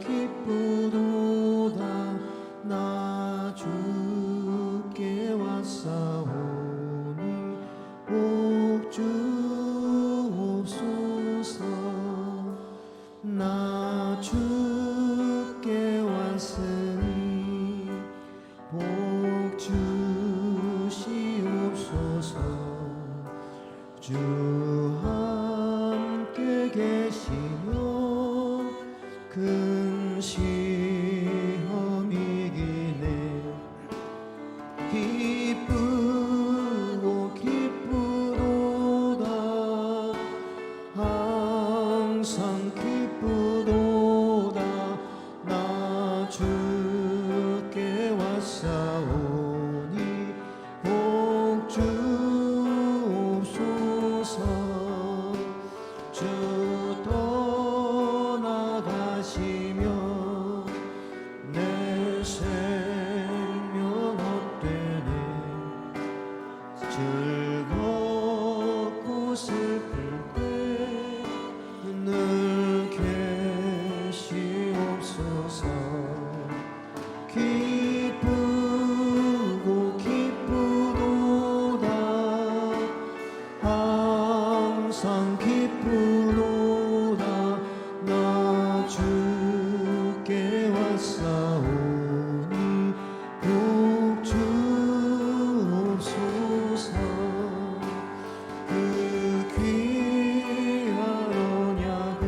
기쁘도다 나 주께 왔사오니 복 주옵소서 나 주께 왔으니 복 주시옵소서 주 함께 계시면 큰 시험 이기네 기쁘고 기쁘도다 항상 기쁘도다 나 주께 왔사오니 복 주옵소서 주 떠나가시며 내 생명 헛되네 즐겁고 슬플 때 늘 계시옵소서 기쁘고 기쁘도다 항상 기쁘도다 나 주께 왔사오니 복 주옵소서 그 귀한 언약을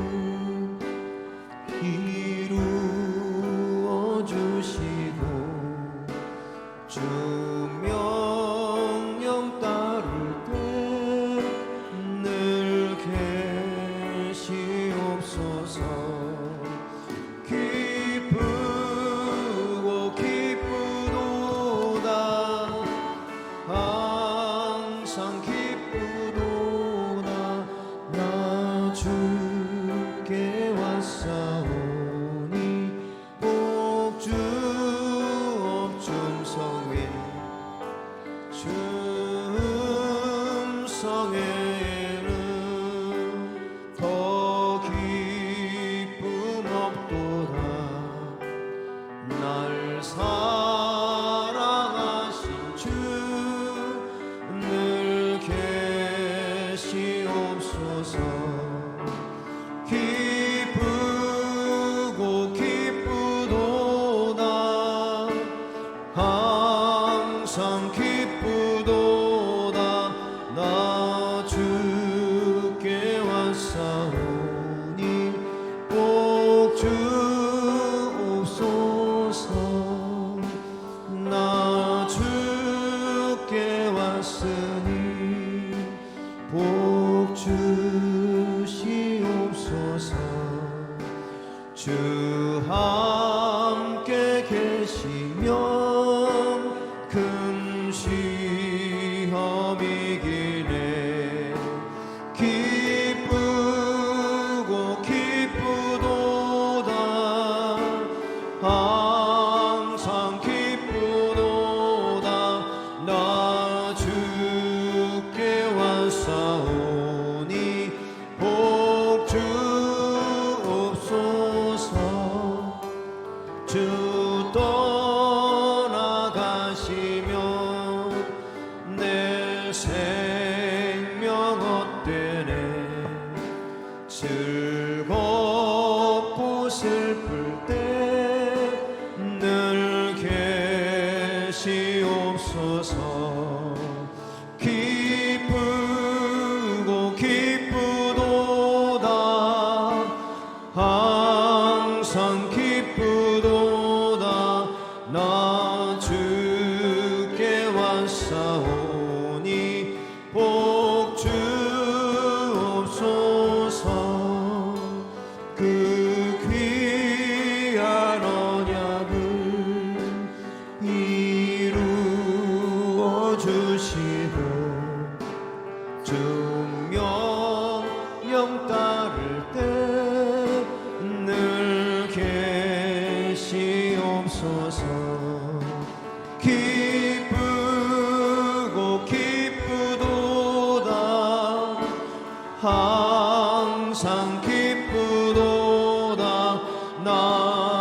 이루어 주시고 주 명령 따를 때 늘 계시옵소서 기쁘고 기쁘도다 항상 기쁘도다 나 주께 왔사오니 복 주옵중성에 중성에는 더 기쁨 없도다 날 사랑하신 주 늘 계시옵소서 기쁘고 기쁘도다 항상 기쁘도다 나 주께 왔사오니 복 주옵소서 나 주께 왔으니 복 주시옵소서 주 함께 계시면 큰 시험 이기네 기쁘고 기쁘도다 항상 기쁘도다 나 주께 왔사오니 복 주옵소서 주 떠나가시며 내 생명 헛되네 즐겁고 슬플 때 늘 계시옵소서 기쁘고 기쁘도다 항상 기쁘도다 나 주께 왔사오니 복 주옵소서 그 귀한 언약을 이루어 주시고 주 명령 따를 때 늘 계시옵소서 기쁘고 기쁘도다 항상 기쁘도다 나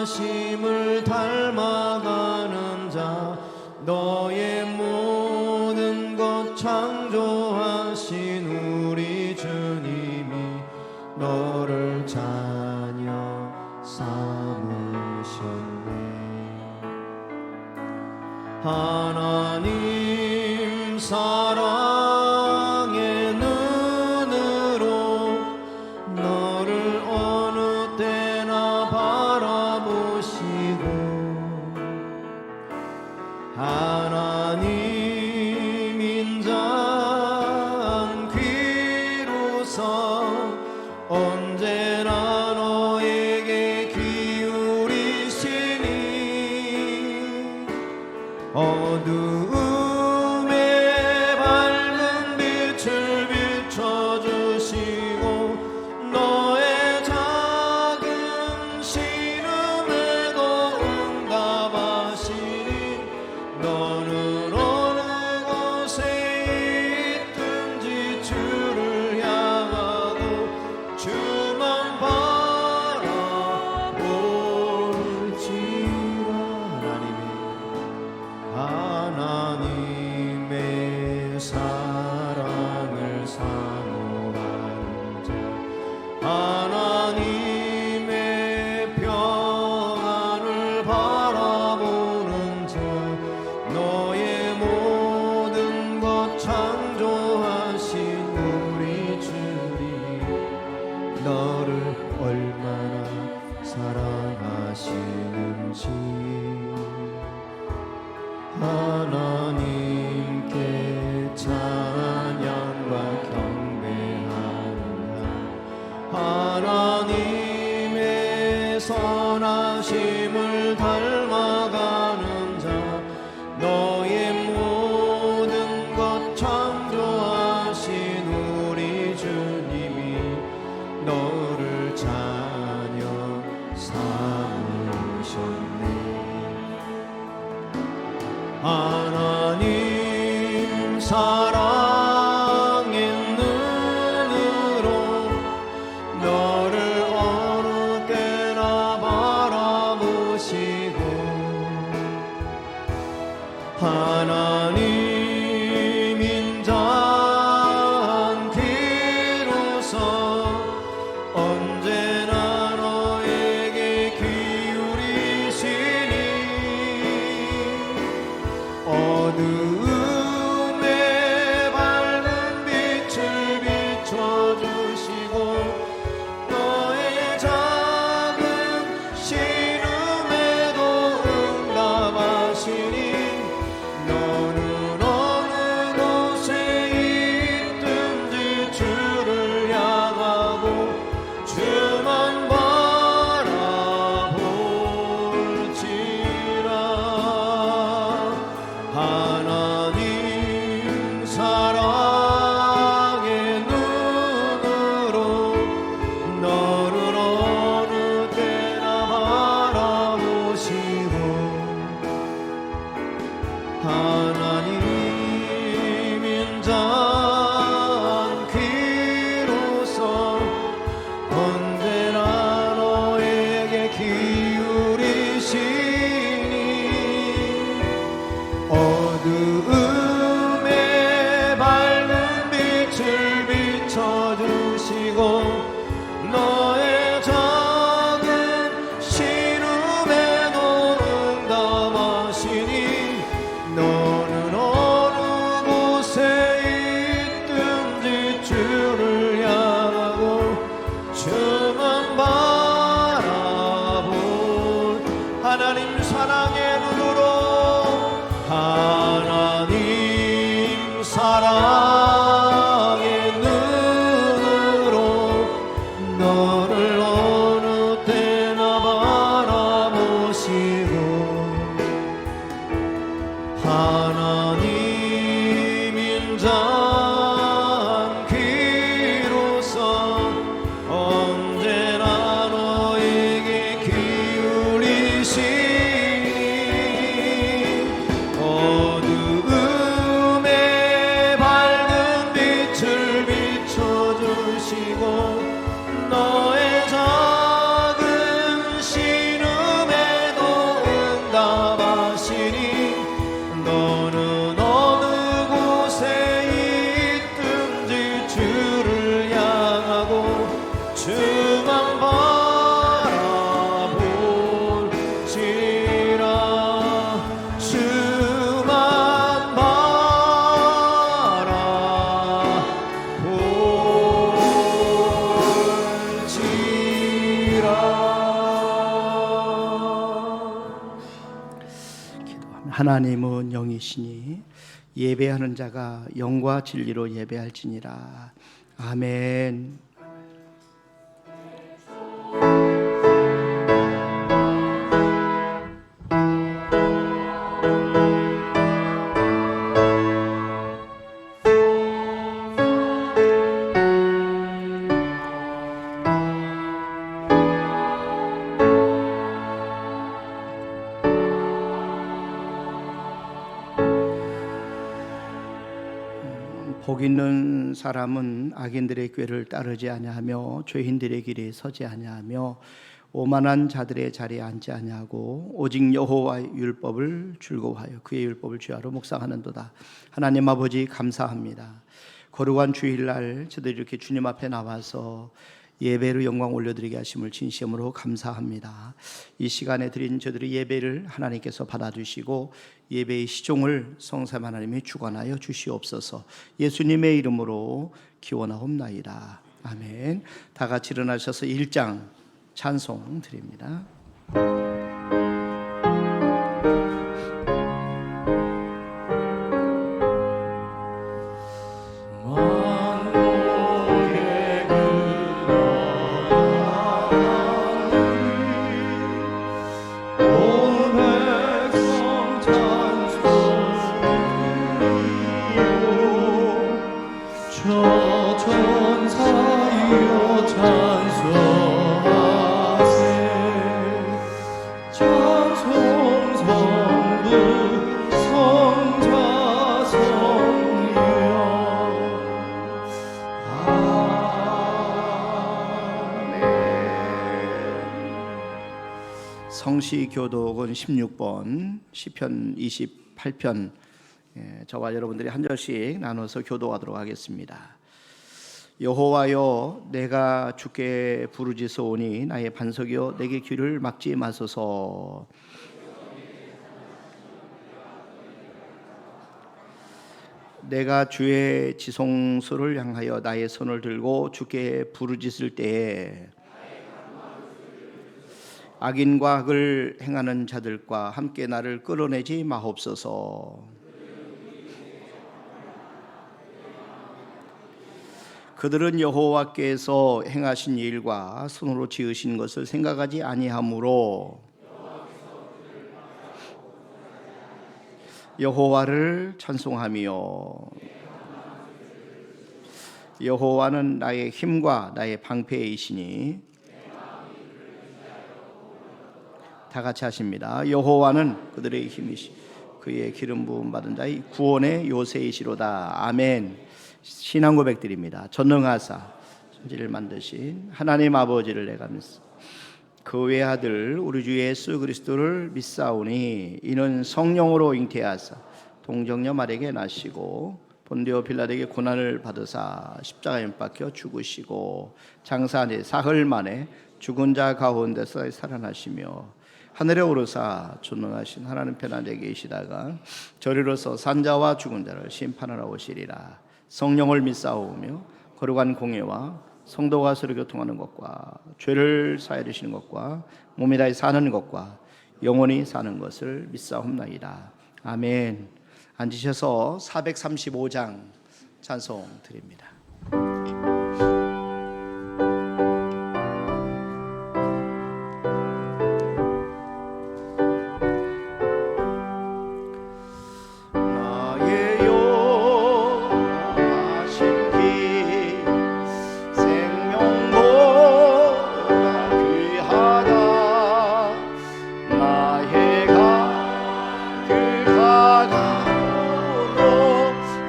선하심을 닮아가는 자 너의 모든 것 창조하신 우리 주님이 너를 자녀 삼으셨네. 하나님 사랑의 눈으로 너를 어느 때나 바라보시고 하나님 인자한 귀로서 언제나 너에게 기울이시니 어두움에 밝은 빛을 비춰주시고 너의 작은 신음에도 응답하시니 너는 어느 곳에 있든지 주를 향하고 주만 바라볼지라. 하나님의 사랑을 사모하는 자 하나님의 평안을 바라보는 자 너의 모든 것 창조하신 우리 주님 너를 얼마나 사랑하시는지 하나님께 찬양과 경배하노라. 하나님의 선하심을 닮아가는 자 너의 모든 것 창조하신 우리 주님이 너를 자녀 삼으셨네. 하나님 사랑의 눈으로 너를 어느 때나 바라보시고 하나님 인자한 귀로서 언제나 너에게 기울이시니 어두움에 밝은 빛을 비춰주시고 너의 작은 신음에도 응답하시니 너는 어느 곳에 있든지 주를 향하고 주만 바라볼지라. 하나님 사랑의 눈으로 너를 어느 때나 바라보시고 하나님 인자한 귀로서 언제나 너에게 기울이시니 어두움에 밝은 빛을 비춰주시고 너의 작은 신음에도 응답하시니 너는 어느 곳에 있든지 주를 향하고 주만 바라볼 하나님 사랑의 눈으로 하나님 사랑의 눈으로 너를 어느 때나 바라보시고 하나님 인자한 귀로서 언제나 너에게 기울이시니 어두움에 밝은 빛을 비춰주시고 너의 작은 신음에 하나님은 영이시니 예배하는 자가 영과 진리로 예배할지니라. 아멘. 복 있는 사람은 악인들의 꾀를 따르지 아니하며 죄인들의 길에 서지 아니하며 오만한 자들의 자리에 앉지 아니하고 오직 여호와의 율법을 즐거워하여 그의 율법을 주야로 묵상하는도다. 하나님 아버지 감사합니다. 거룩한 주일날 저들이 이렇게 주님 앞에 나와서 예배로 영광 올려드리게 하심을 진심으로 감사합니다. 이 시간에 드린 저들의 예배를 하나님께서 받아주시고 예배의 시종을 성삼 하나님이 주관하여 주시옵소서. 예수님의 이름으로 기원하옵나이다. 아멘. 다 같이 일어나셔서 1장 찬송 드립니다. 성시교독은 16번 시편 28편 저와 여러분들이 한 절씩 나눠서 교독하도록 하겠습니다. 여호와여 내가 주께 부르짖어오니 나의 반석이여 내게 귀를 막지 마소서. 내가 주의 지성소를 향하여 나의 손을 들고 주께 부르짖을 때에 악인과 악을 행하는 자들과 함께 나를 끌어내지 마옵소서. 그들은 여호와께서 행하신 일과 손으로 지으신 것을 생각하지 아니하므로 여호와를 찬송하며 여호와는 나의 힘과 나의 방패이시니 다 같이 하십니다. 여호와는 그들의 힘이시 그의 기름 부음 받은 자의 구원의 요새이시로다. 아멘. 신앙 고백드립니다. 전능하사 천지를 만드신 하나님 아버지를 내가 믿습니다. 그 외아들 우리 주 예수 그리스도를 믿사오니 이는 성령으로 잉태하사 동정녀 마리아에게 나시고 본디오 빌라도에게 고난을 받으사 십자가에 못 박혀 죽으시고 장사한 사흘 만에 죽은 자 가운데서 살아나시며 하늘에 오르사 전능하신 하나님 편안에 계시다가 저리로서 산자와 죽은 자를 심판하러 오시리라. 성령을 믿사오며 거룩한 공예와 성도가 서로 교통하는 것과 죄를 사하여 주시는 것과 몸이 다해 사는 것과 영원히 사는 것을 믿사옵나이다. 아멘. 앉으셔서 435장 찬송 드립니다.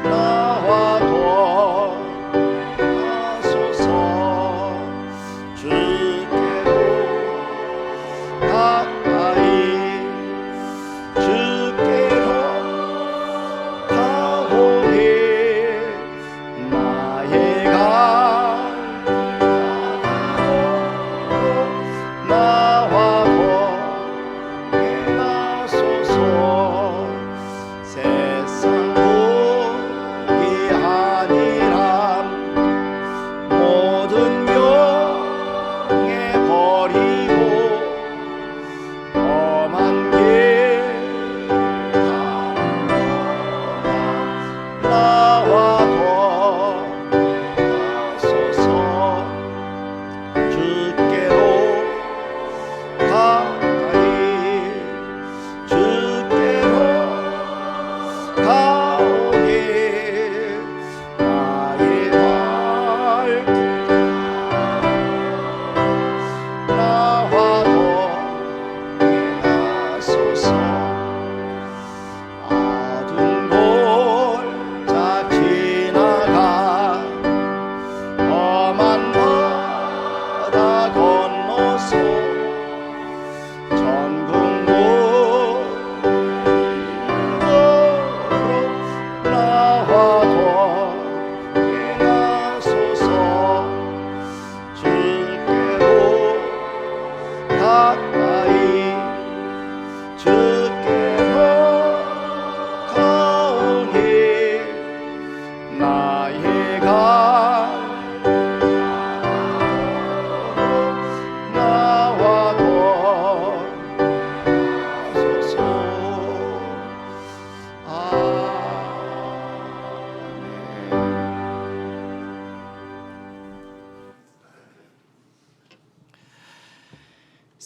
나와도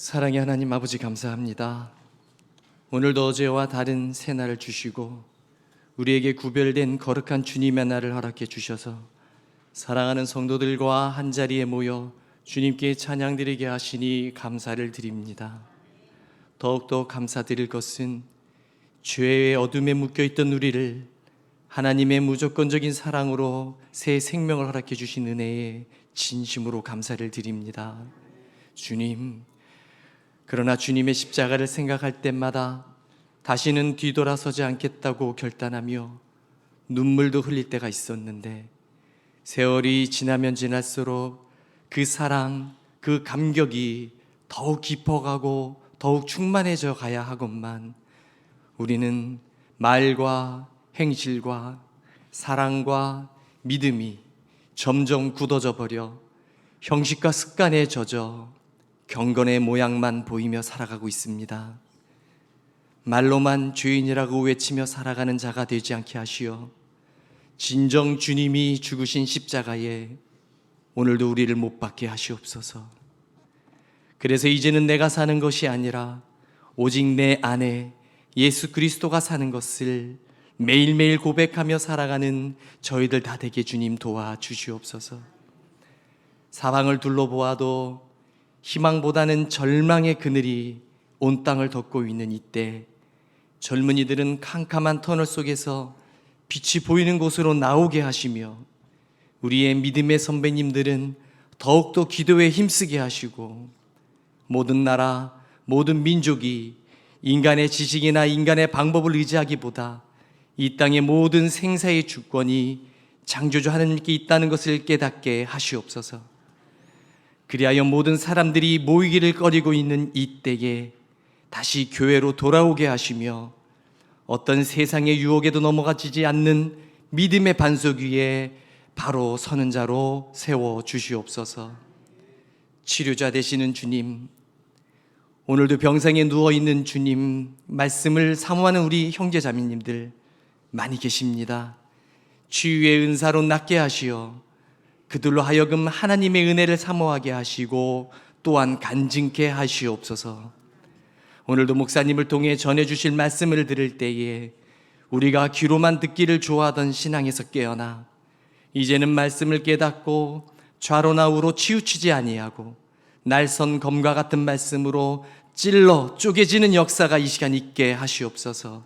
사랑의 하나님 아버지 감사합니다. 오늘도 어제와 다른 새날을 주시고 우리에게 구별된 거룩한 주님의 날을 허락해 주셔서 사랑하는 성도들과 한자리에 모여 주님께 찬양드리게 하시니 감사를 드립니다. 더욱더 감사드릴 것은 죄의 어둠에 묶여있던 우리를 하나님의 무조건적인 사랑으로 새 생명을 허락해 주신 은혜에 진심으로 감사를 드립니다. 주님, 그러나 주님의 십자가를 생각할 때마다 다시는 뒤돌아서지 않겠다고 결단하며 눈물도 흘릴 때가 있었는데, 세월이 지나면 지날수록 그 사랑, 그 감격이 더욱 깊어가고 더욱 충만해져 가야 하건만 우리는 말과 행실과 사랑과 믿음이 점점 굳어져 버려 형식과 습관에 젖어 경건의 모양만 보이며 살아가고 있습니다. 말로만 죄인이라고 외치며 살아가는 자가 되지 않게 하시어 진정 주님이 죽으신 십자가에 오늘도 우리를 못 박게 하시옵소서. 그래서 이제는 내가 사는 것이 아니라 오직 내 안에 예수 그리스도가 사는 것을 매일매일 고백하며 살아가는 저희들 다 되게 주님 도와주시옵소서. 사방을 둘러보아도 희망보다는 절망의 그늘이 온 땅을 덮고 있는 이때, 젊은이들은 캄캄한 터널 속에서 빛이 보이는 곳으로 나오게 하시며 우리의 믿음의 선배님들은 더욱더 기도에 힘쓰게 하시고, 모든 나라, 모든 민족이 인간의 지식이나 인간의 방법을 의지하기보다 이 땅의 모든 생사의 주권이 창조주 하나님께 있다는 것을 깨닫게 하시옵소서. 그리하여 모든 사람들이 모이기를 꺼리고 있는 이때에 다시 교회로 돌아오게 하시며 어떤 세상의 유혹에도 넘어가지 않는 믿음의 반석 위에 바로 서는 자로 세워 주시옵소서. 치료자 되시는 주님, 오늘도 병상에 누워있는 주님 말씀을 사모하는 우리 형제자매님들 많이 계십니다. 치유의 은사로 낫게 하시어 그들로 하여금 하나님의 은혜를 사모하게 하시고 또한 간증케 하시옵소서. 오늘도 목사님을 통해 전해주실 말씀을 들을 때에 우리가 귀로만 듣기를 좋아하던 신앙에서 깨어나 이제는 말씀을 깨닫고 좌로나 우로 치우치지 아니하고 날선 검과 같은 말씀으로 찔러 쪼개지는 역사가 이 시간 있게 하시옵소서.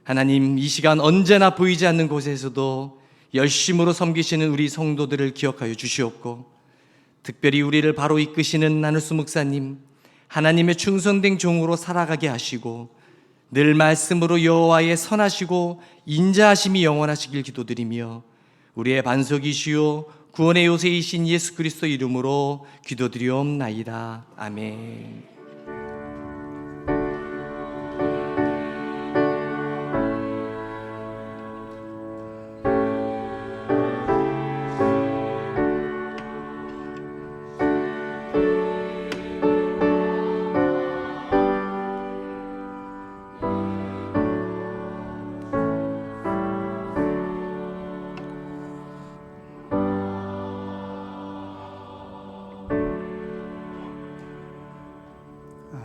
하나님, 이 시간 언제나 보이지 않는 곳에서도 열심으로 섬기시는 우리 성도들을 기억하여 주시옵고, 특별히 우리를 바로 이끄시는 나누스 목사님, 하나님의 충성된 종으로 살아가게 하시고 늘 말씀으로 여호와의 선하시고 인자하심이 영원하시길 기도드리며 우리의 반석이시요 구원의 요새이신 예수 그리스도 이름으로 기도드리옵나이다. 아멘.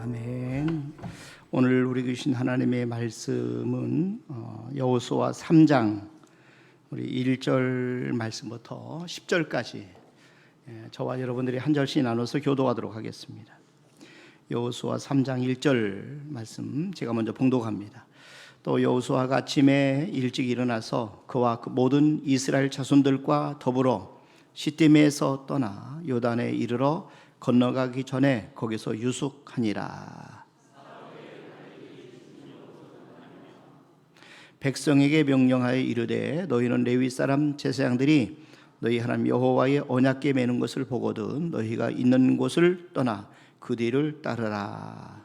아멘. 오늘 우리 주신 하나님의 말씀은 여호수아 3장 우리 1절 말씀부터 10절까지 저와 여러분들이 한 절씩 나눠서 교도하도록 하겠습니다. 여호수아 3장 1절 말씀 제가 먼저 봉독합니다. 또 여호수아가 아침에 일찍 일어나서 그와 그 모든 이스라엘 자손들과 더불어 시띠임에서 떠나 요단에 이르러 건너가기 전에 거기서 유숙하니라. 백성에게 명령하여 이르되 너희는 레위 사람 제사장들이 너희 하나님 여호와의 언약궤 매는 것을 보거든 너희가 있는 곳을 떠나 그 뒤를 따르라.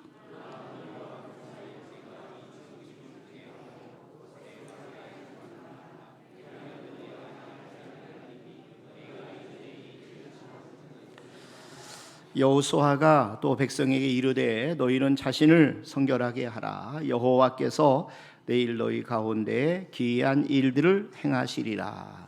여호수아가 또 백성에게 이르되 너희는 자신을 성결하게 하라. 여호와께서 내일 너희 가운데 기이한 일들을 행하시리라.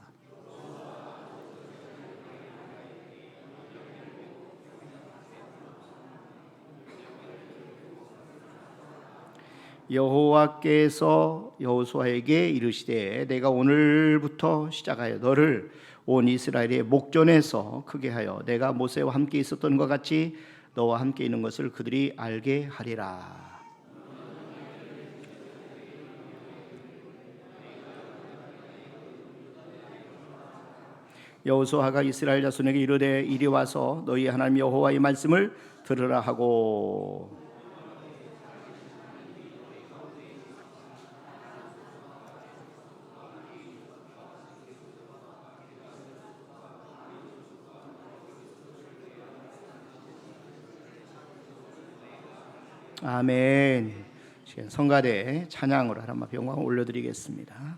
여호와께서 여호수아에게 이르시되 내가 오늘부터 시작하여 너를 온 이스라엘의 목전에서 크게 하여 내가 모세와 함께 있었던 것 같이 너와 함께 있는 것을 그들이 알게 하리라. 여호수아가 이스라엘 자손에게 이르되 이리 와서 너희 하나님 여호와의 말씀을 들으라 하고 아멘. 성가대 찬양으로 하나님 앞에 영광을 올려드리겠습니다.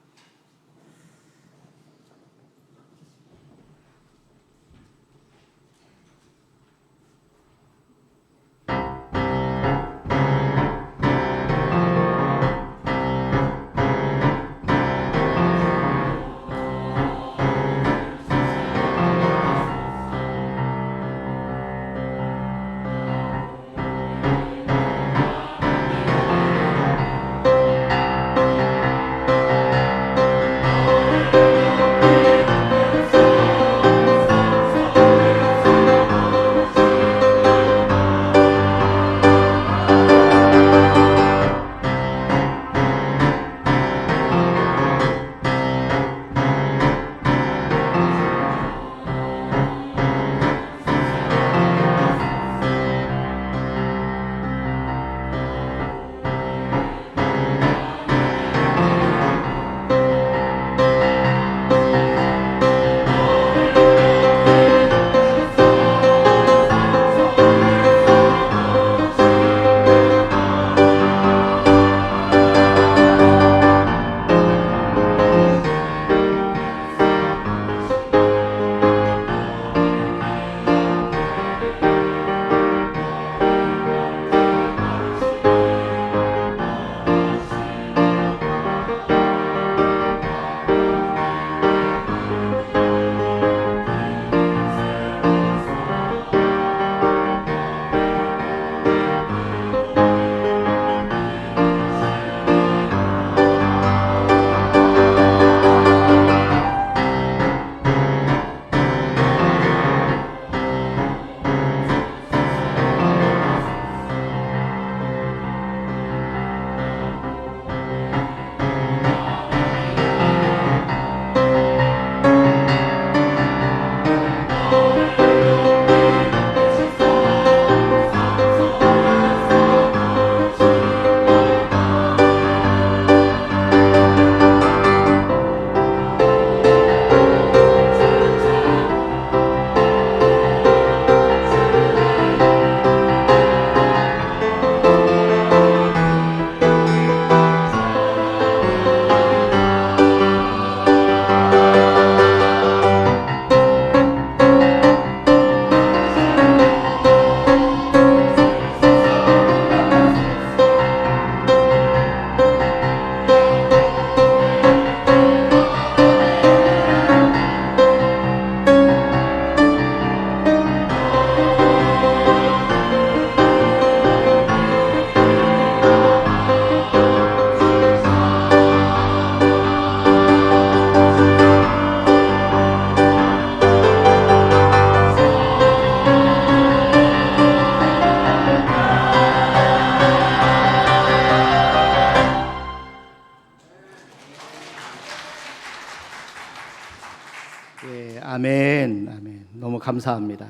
아멘, 아멘. 너무 감사합니다.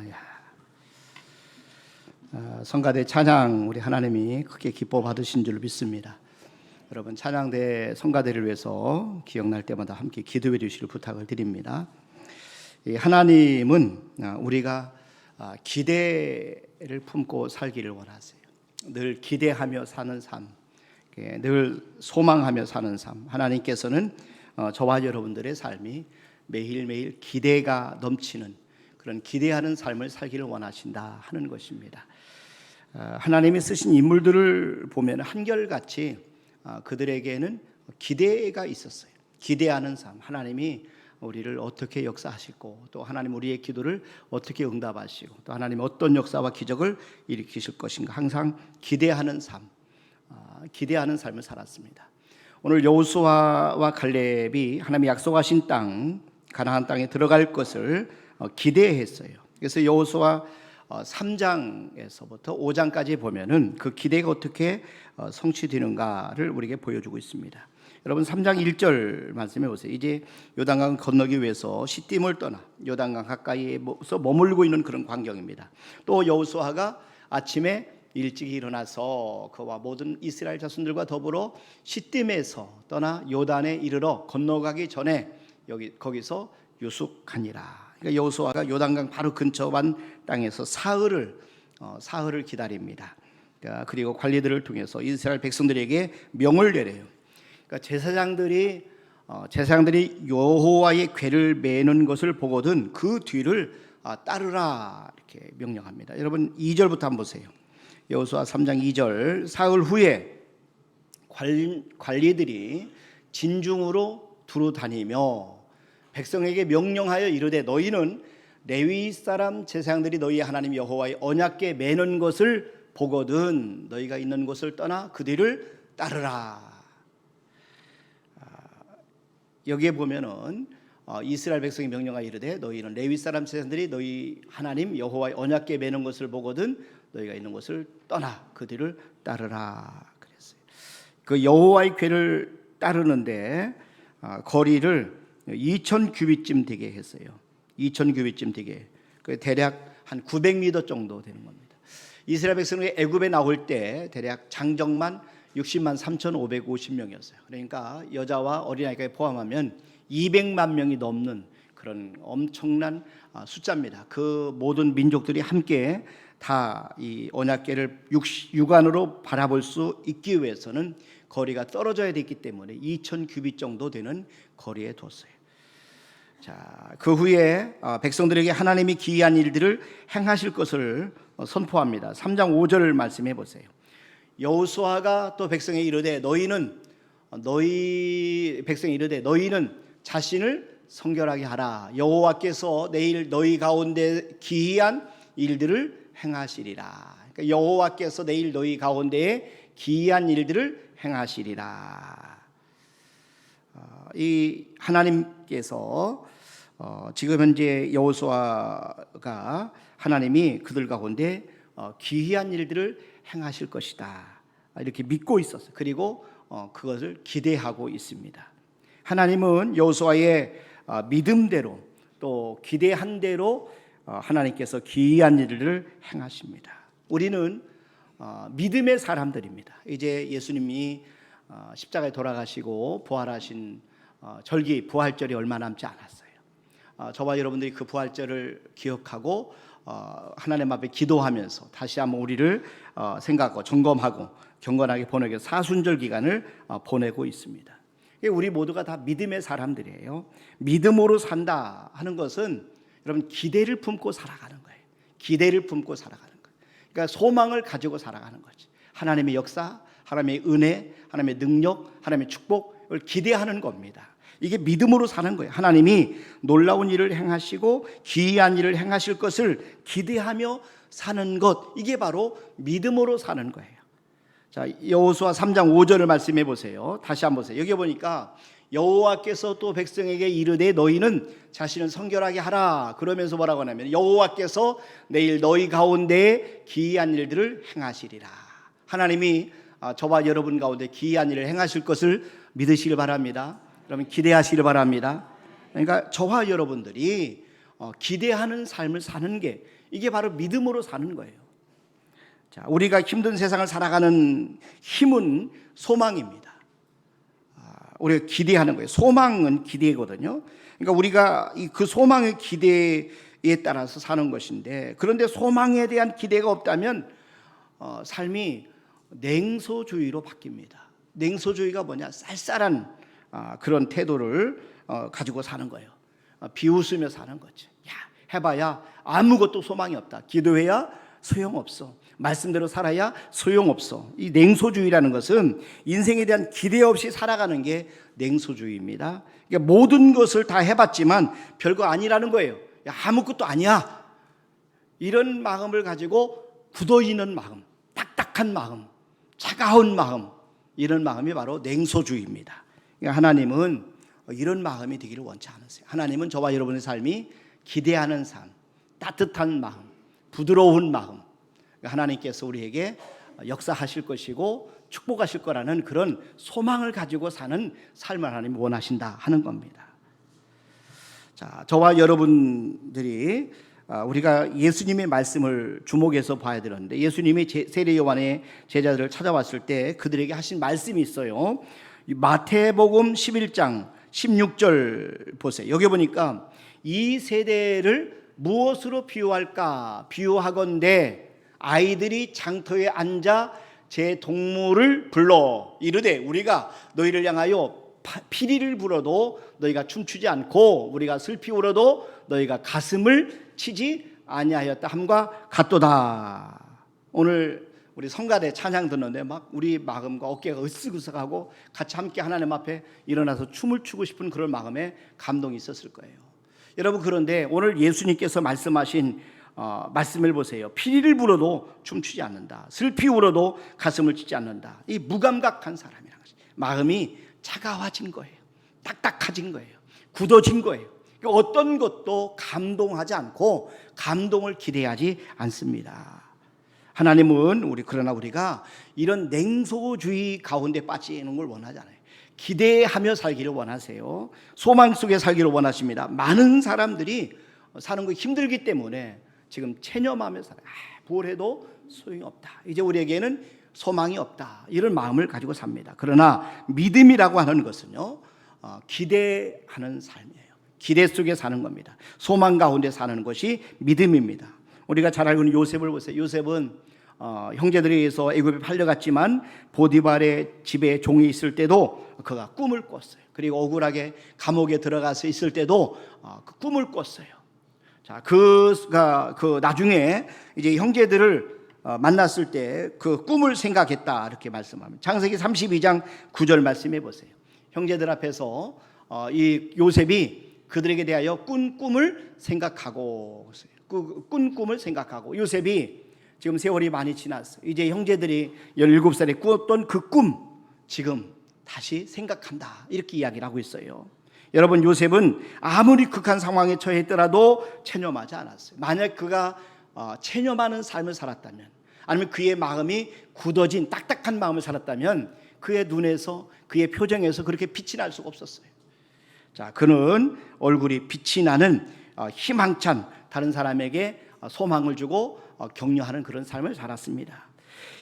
성가대 찬양 우리 하나님이 크게 기뻐 받으신 줄 믿습니다. 여러분 찬양대 성가대를 위해서 기억날 때마다 함께 기도해 주시길 부탁을 드립니다. 하나님은 우리가 기대를 품고 살기를 원하세요. 늘 기대하며 사는 삶, 늘 소망하며 사는 삶. 하나님께서는 저와 여러분들의 삶이 매일매일 기대가 넘치는 그런 기대하는 삶을 살기를 원하신다 하는 것입니다. 하나님이 쓰신 인물들을 보면 한결같이 그들에게는 기대가 있었어요. 기대하는 삶, 하나님이 우리를 어떻게 역사하시고 또 하나님 우리의 기도를 어떻게 응답하시고 또 하나님 어떤 역사와 기적을 일으키실 것인가 항상 기대하는 삶. 기대하는 삶을 살았습니다. 오늘 여호수아와 갈렙이 하나님이 약속하신 땅 가나안 땅에 들어갈 것을 기대했어요. 그래서 여호수아 3장에서부터 5장까지 보면은 그 기대가 어떻게 성취되는가를 우리에게 보여주고 있습니다. 여러분 3장 1절 말씀해 보세요. 이제 요단강 건너기 위해서 시딤을 떠나 요단강 가까이에서 머물고 있는 그런 광경입니다. 또 여호수아가 아침에 일찍 일어나서 그와 모든 이스라엘 자손들과 더불어 시딤에서 떠나 요단에 이르러 건너가기 전에 거기서 유숙하니라. 그러니까 여호수아가 요단강 바로 근처한 땅에서 사흘을 기다립니다. 그리고 관리들을 통해서 이스라엘 백성들에게 명을 내려요. 그러니까 제사장들이 여호와의 궤를 매는 것을 보거든 그 뒤를 따르라 이렇게 명령합니다. 여러분 2절부터 한번 보세요. 여호수아 3장 2절 사흘 후에 관리들이 진중으로 두루 다니며 백성에게 명령하여 이르되 너희는 레위 사람 제사장들이 너희 하나님 여호와의 언약궤 매는 것을 보거든 너희가 있는 곳을 떠나 그 뒤를 따르라. 여기에 보면은 이스라엘 백성이 명령하여 이르되 너희는 레위 사람 제사장들이 너희 하나님 여호와의 언약궤 매는 것을 보거든 너희가 있는 곳을 떠나 그 뒤를 따르라 그랬어요. 그 여호와의 궤를 따르는데 거리를 2,000 규빗쯤 되게 했어요. 2,000 규빗쯤 되게. 그 대략 한 900m 정도 되는 겁니다. 이스라엘 백성이 애굽에 나올 때 대략 장정만 60만 3,550명이었어요. 그러니까 여자와 어린아이까지 포함하면 200만 명이 넘는 그런 엄청난 숫자입니다. 그 모든 민족들이 함께 다 이 언약궤를 육안으로 바라볼 수 있기 위해서는 거리가 떨어져야 됐기 때문에 2,000 규빗 정도 되는 거리에 뒀어요. 자, 그 후에 백성들에게 하나님이 기이한 일들을 행하실 것을 선포합니다. 3장 5절을 말씀해 보세요. 여호수아가 또 백성에 이르되 너희는 자신을 성결하게 하라. 여호와께서 내일 너희 가운데 기이한 일들을 행하시리라. 그러니까 여호와께서 내일 너희 가운데에 기이한 일들을 행하시리라. 이 하나님께서 지금 현재 여호수아가 하나님이 그들 가운데 기이한 일들을 행하실 것이다 이렇게 믿고 있었어요. 그리고 그것을 기대하고 있습니다. 하나님은 여호수아의 믿음대로 또 기대한 대로 하나님께서 기이한 일들을 행하십니다. 우리는 믿음의 사람들입니다. 이제 예수님이 십자가에 돌아가시고 부활하신 절기 부활절이 얼마 남지 않았어요. 저와 여러분들이 그 부활절을 기억하고 하나님 앞에 기도하면서 다시 한번 우리를 생각하고 점검하고 경건하게 보내기 사순절 기간을 보내고 있습니다. 우리 모두가 다 믿음의 사람들이에요. 믿음으로 산다 하는 것은 여러분 기대를 품고 살아가는 거예요. 기대를 품고 살아가는 거예요. 그러니까 소망을 가지고 살아가는 거지. 하나님의 역사, 하나님의 은혜, 하나님의 능력, 하나님의 축복을 기대하는 겁니다. 이게 믿음으로 사는 거예요. 하나님이 놀라운 일을 행하시고 기이한 일을 행하실 것을 기대하며 사는 것, 이게 바로 믿음으로 사는 거예요. 자, 여호수아 3장 5절을 말씀해 보세요. 다시 한번 보세요. 여기 보니까 여호와께서 또 백성에게 이르되 너희는 자신을 성결하게 하라. 그러면서 뭐라고 하냐면 여호와께서 내일 너희 가운데 기이한 일들을 행하시리라. 하나님이 저와 여러분 가운데 기이한 일을 행하실 것을 믿으시길 바랍니다. 여러분 기대하시길 바랍니다. 그러니까 저와 여러분들이 기대하는 삶을 사는 게 이게 바로 믿음으로 사는 거예요. 자, 우리가 힘든 세상을 살아가는 힘은 소망입니다. 우리가 기대하는 거예요. 소망은 기대거든요. 그러니까 우리가 그 소망의 기대에 따라서 사는 것인데, 그런데 소망에 대한 기대가 없다면 삶이 냉소주의로 바뀝니다. 냉소주의가 뭐냐? 쌀쌀한 그런 태도를 가지고 사는 거예요. 비웃으며 사는 거지. 야, 해봐야 아무것도 소망이 없다. 기도해야 소용없어. 말씀대로 살아야 소용없어. 이 냉소주의라는 것은 인생에 대한 기대 없이 살아가는 게 냉소주의입니다. 그러니까 모든 것을 다 해봤지만 별거 아니라는 거예요. 야, 아무것도 아니야. 이런 마음을 가지고 굳어있는 마음, 딱딱한 마음, 차가운 마음, 이런 마음이 바로 냉소주의입니다. 그러니까 하나님은 이런 마음이 되기를 원치 않으세요. 하나님은 저와 여러분의 삶이 기대하는 삶, 따뜻한 마음, 부드러운 마음, 하나님께서 우리에게 역사하실 것이고 축복하실 거라는 그런 소망을 가지고 사는 삶을 하나님이 원하신다 하는 겁니다. 자, 저와 여러분들이 우리가 예수님의 말씀을 주목해서 봐야 되는데, 예수님이 세례 요한의 제자들을 찾아왔을 때 그들에게 하신 말씀이 있어요. 마태복음 11장 16절 보세요. 여기 보니까 이 세대를 무엇으로 비유할까? 비유하건대 아이들이 장터에 앉아 제 동물을 불러 이르되 우리가 너희를 향하여 피리를 불어도 너희가 춤추지 않고 우리가 슬피 울어도 너희가 가슴을 치지 아니하였다 함과 같도다. 오늘 우리 성가대 찬양 듣는데 막 우리 마음과 어깨가 으쓱으쓱하고 같이 함께 하나님 앞에 일어나서 춤을 추고 싶은 그런 마음에 감동이 있었을 거예요. 여러분, 그런데 오늘 예수님께서 말씀하신 말씀을 보세요. 피리를 불어도 춤추지 않는다. 슬피 울어도 가슴을 치지 않는다. 이 무감각한 사람이라는 것이 마음이 차가워진 거예요. 딱딱해진 거예요. 굳어진 거예요. 어떤 것도 감동하지 않고 감동을 기대하지 않습니다. 하나님은 그러나 우리가 이런 냉소주의 가운데 빠지는 걸 원하지 않아요. 기대하며 살기를 원하세요. 소망 속에 살기를 원하십니다. 많은 사람들이 사는 거 힘들기 때문에 지금 체념하며 살아요. 뭘 해도 소용이 없다. 이제 우리에게는 소망이 없다. 이런 마음을 가지고 삽니다. 그러나 믿음이라고 하는 것은요, 기대하는 삶이에요. 기대 속에 사는 겁니다. 소망 가운데 사는 것이 믿음입니다. 우리가 잘 알고 있는 요셉을 보세요. 요셉은 형제들에 의해서 애굽에 팔려갔지만 보디발의 집에 종이 있을 때도 그가 꿈을 꿨어요. 그리고 억울하게 감옥에 들어가서 있을 때도 그 꿈을 꿨어요. 자, 그 나중에 이제 형제들을 만났을 때 그 꿈을 생각했다 이렇게 말씀합니다. 창세기 32장 9절 말씀해 보세요. 형제들 앞에서 이 요셉이 그들에게 대하여 꾼 꿈을 생각하고, 꾼 꿈을 생각하고, 요셉이 지금 세월이 많이 지났어요. 이제 형제들이 17살에 꾸었던 그 꿈 지금 다시 생각한다 이렇게 이야기를 하고 있어요. 여러분, 요셉은 아무리 극한 상황에 처했더라도 체념하지 않았어요. 만약 그가 체념하는 삶을 살았다면, 아니면 그의 마음이 굳어진 딱딱한 마음을 살았다면 그의 눈에서, 그의 표정에서 그렇게 빛이 날 수가 없었어요. 자, 그는 얼굴이 빛이 나는 희망찬, 다른 사람에게 소망을 주고 격려하는 그런 삶을 살았습니다.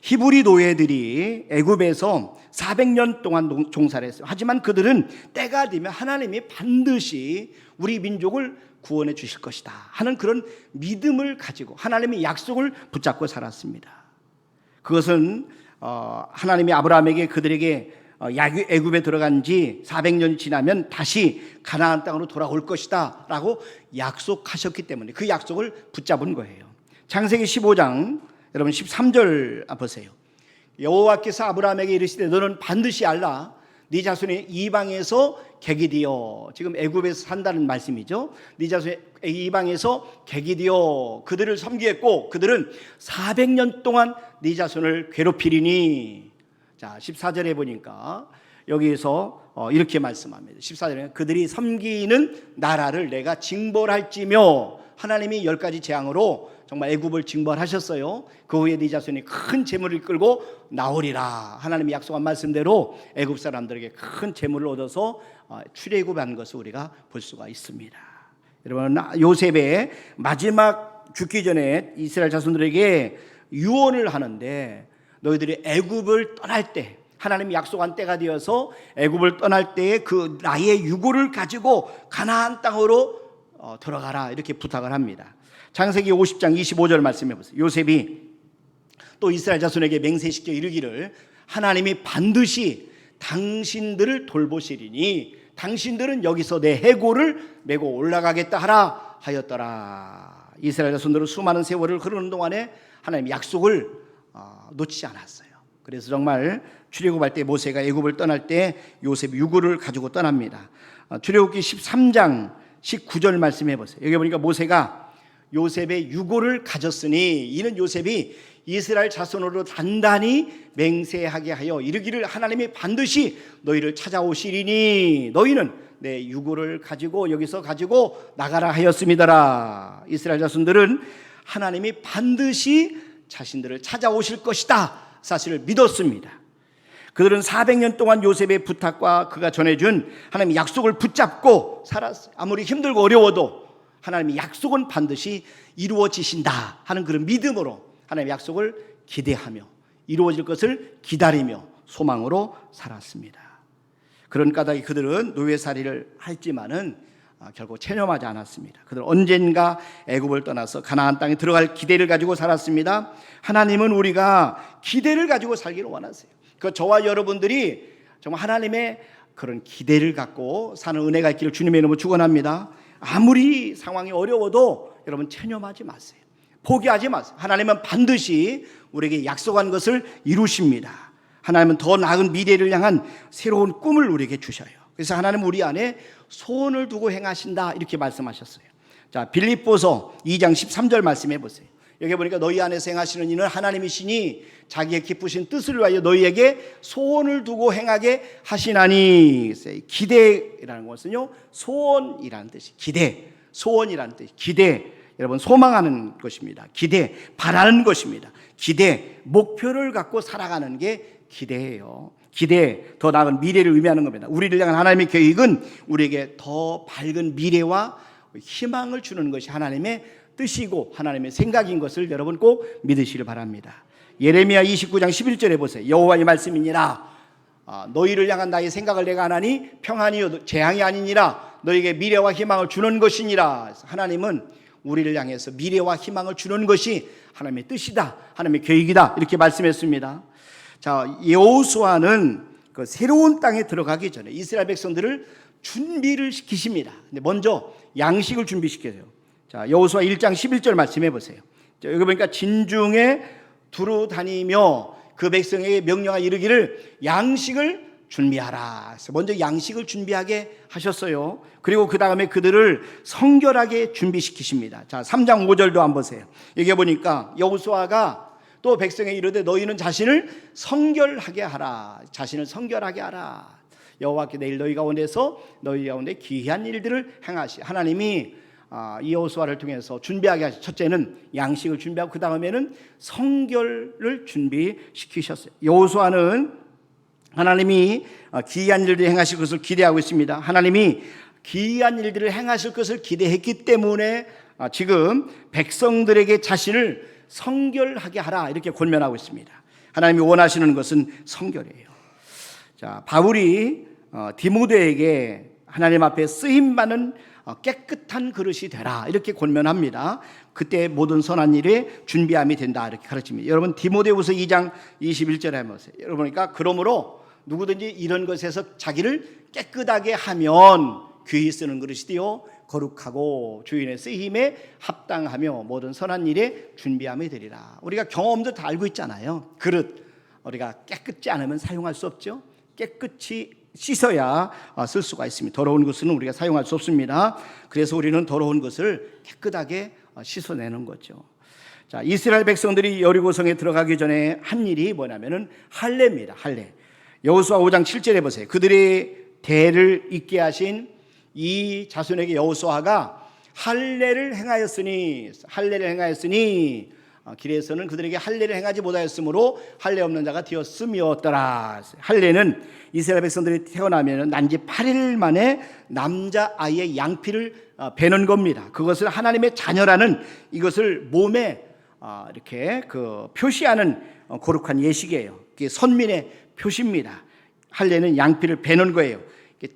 히브리 노예들이 애굽에서 400년 동안 종사를 했어요. 하지만 그들은 때가 되면 하나님이 반드시 우리 민족을 구원해 주실 것이다 하는 그런 믿음을 가지고 하나님의 약속을 붙잡고 살았습니다. 그것은 하나님이 아브라함에게 그들에게 애굽에 들어간 지 400년이 지나면 다시 가나안 땅으로 돌아올 것이다 라고 약속하셨기 때문에 그 약속을 붙잡은 거예요. 창세기 15장 여러분 13절 보세요. 여호와께서 아브라함에게 이르시되 너는 반드시 알라 네 자손이 이방에서 객이 되어, 지금 애굽에서 산다는 말씀이죠. 네 자손이 이방에서 객이 되어 그들을 섬기겠고 그들은 400년 동안 네 자손을 괴롭히리니. 자, 14절에 보니까 여기에서 이렇게 말씀합니다. 14절에 그들이 섬기는 나라를 내가 징벌할지며, 하나님이 10가지 재앙으로 정말 애굽을 징벌하셨어요. 그 후에 네 자손이 큰 재물을 끌고 나오리라. 하나님이 약속한 말씀대로 애굽 사람들에게 큰 재물을 얻어서 출애굽한 것을 우리가 볼 수가 있습니다. 여러분, 요셉의 마지막 죽기 전에 이스라엘 자손들에게 유언을 하는데, 너희들이 애굽을 떠날 때, 하나님이 약속한 때가 되어서 애굽을 떠날 때에 그 나의 유고를 가지고 가나안 땅으로 들어가라 이렇게 부탁을 합니다. 창세기 50장 25절 말씀해 보세요. 요셉이 또 이스라엘 자손에게 맹세시켜 이르기를 하나님이 반드시 당신들을 돌보시리니 당신들은 여기서 내 해골을 메고 올라가겠다 하라 하였더라. 이스라엘 자손들은 수많은 세월을 흐르는 동안에 하나님의 약속을 놓치지 않았어요. 그래서 정말 출애굽할 때 모세가 애굽을 떠날 때 요셉 유고를 가지고 떠납니다. 출애굽기 13장 19절 말씀해 보세요. 여기 보니까 모세가 요셉의 유고를 가졌으니 이는 요셉이 이스라엘 자손으로 단단히 맹세하게 하여 이르기를 하나님이 반드시 너희를 찾아오시리니 너희는 내 유고를 가지고 여기서 가지고 나가라 하였음이더라. 이스라엘 자손들은 하나님이 반드시 자신들을 찾아오실 것이다 사실을 믿었습니다. 그들은 400년 동안 요셉의 부탁과 그가 전해준 하나님의 약속을 붙잡고 살았어요. 아무리 힘들고 어려워도 하나님의 약속은 반드시 이루어지신다 하는 그런 믿음으로 하나님의 약속을 기대하며 이루어질 것을 기다리며 소망으로 살았습니다. 그런 까닭에 그들은 노예살이를 했지만은 결국 체념하지 않았습니다. 그들은 언젠가 애굽을 떠나서 가나안 땅에 들어갈 기대를 가지고 살았습니다. 하나님은 우리가 기대를 가지고 살기를 원하세요. 그 저와 여러분들이 정말 하나님의 그런 기대를 갖고 사는 은혜가 있기를 주님의 이름으로 축원합니다. 아무리 상황이 어려워도 여러분 체념하지 마세요. 포기하지 마세요. 하나님은 반드시 우리에게 약속한 것을 이루십니다. 하나님은 더 나은 미래를 향한 새로운 꿈을 우리에게 주셔요. 그래서 하나님은 우리 안에 소원을 두고 행하신다 이렇게 말씀하셨어요. 자, 빌립보서 2장 13절 말씀해 보세요. 여기 보니까 너희 안에서 행하시는 이는 하나님이시니 자기의 기쁘신 뜻을 위하여 너희에게 소원을 두고 행하게 하시나니. 기대라는 것은요 소원이라는 뜻이 기대, 소원이라는 뜻이 기대. 여러분 소망하는 것입니다. 기대, 바라는 것입니다. 기대, 목표를 갖고 살아가는 게 기대예요. 기대, 더 나은 미래를 의미하는 겁니다. 우리를 향한 하나님의 계획은 우리에게 더 밝은 미래와 희망을 주는 것이 하나님의 뜻이고 하나님의 생각인 것을 여러분 꼭 믿으시길 바랍니다. 예레미야 29장 11절에 보세요. 여호와의 말씀이니라 너희를 향한 나의 생각을 내가 하나니 평안이요 재앙이 아니니라 너희에게 미래와 희망을 주는 것이니라. 하나님은 우리를 향해서 미래와 희망을 주는 것이 하나님의 뜻이다, 하나님의 계획이다 이렇게 말씀했습니다. 자, 여호수아는 그 새로운 땅에 들어가기 전에 이스라엘 백성들을 준비를 시키십니다. 근데 먼저 양식을 준비시켜요. 자, 여호수아 1장 11절 말씀해 보세요. 자, 여기 보니까 진중에 두루 다니며 그 백성에게 명령하 이르기를 양식을 준비하라. 그래서 먼저 양식을 준비하게 하셨어요. 그리고 그 다음에 그들을 성결하게 준비시키십니다. 자, 3장 5절도 한번 보세요. 여기 보니까 여호수아가 또 백성에 이르되 너희는 자신을 성결하게 하라. 자신을 성결하게 하라. 여호와께 내일 너희 가운데서 너희 가운데 기이한 일들을 행하시. 하나님이 이 여호수아를 통해서 준비하게 하시. 첫째는 양식을 준비하고 그 다음에는 성결을 준비시키셨어요. 여호수아는 하나님이 기이한 일들을 행하실 것을 기대하고 있습니다. 하나님이 기이한 일들을 행하실 것을 기대했기 때문에 지금 백성들에게 자신을 성결하게 하라 이렇게 권면하고 있습니다. 하나님이 원하시는 것은 성결이에요. 자, 바울이 디모데에게 하나님 앞에 쓰임받는 깨끗한 그릇이 되라 이렇게 권면합니다. 그때 모든 선한 일에 준비함이 된다 이렇게 가르칩니다. 여러분 디모데후서 2장 21절에 한번 보세요. 여러분 그러니까 그러므로 누구든지 이런 것에서 자기를 깨끗하게 하면 귀히 쓰는 그릇이 되어 거룩하고 주인의 쓰임에 합당하며 모든 선한 일에 준비함이 되리라. 우리가 경험도 다 알고 있잖아요. 그릇 우리가 깨끗지 않으면 사용할 수 없죠. 깨끗이 씻어야 쓸 수가 있습니다. 더러운 것은 우리가 사용할 수 없습니다. 그래서 우리는 더러운 것을 깨끗하게 씻어내는 거죠. 자, 이스라엘 백성들이 여리고성에 들어가기 전에 한 일이 뭐냐면은 할례입니다. 할례. 여호수아 5장 7절에 보세요. 그들의 대를 잇게 하신 이 자손에게 여호수아가 할례를 행하였으니 길에서는 그들에게 할례를 행하지 못하였으므로 할례 없는 자가 되었음이었더라. 할례는 이스라엘 백성들이 태어나면 난지 8일 만에 남자아이의 양피를 베는 겁니다. 그것을 하나님의 자녀라는 이것을 몸에 이렇게 표시하는 거룩한 예식이에요. 그게 선민의 표시입니다. 할례는 양피를 베는 거예요.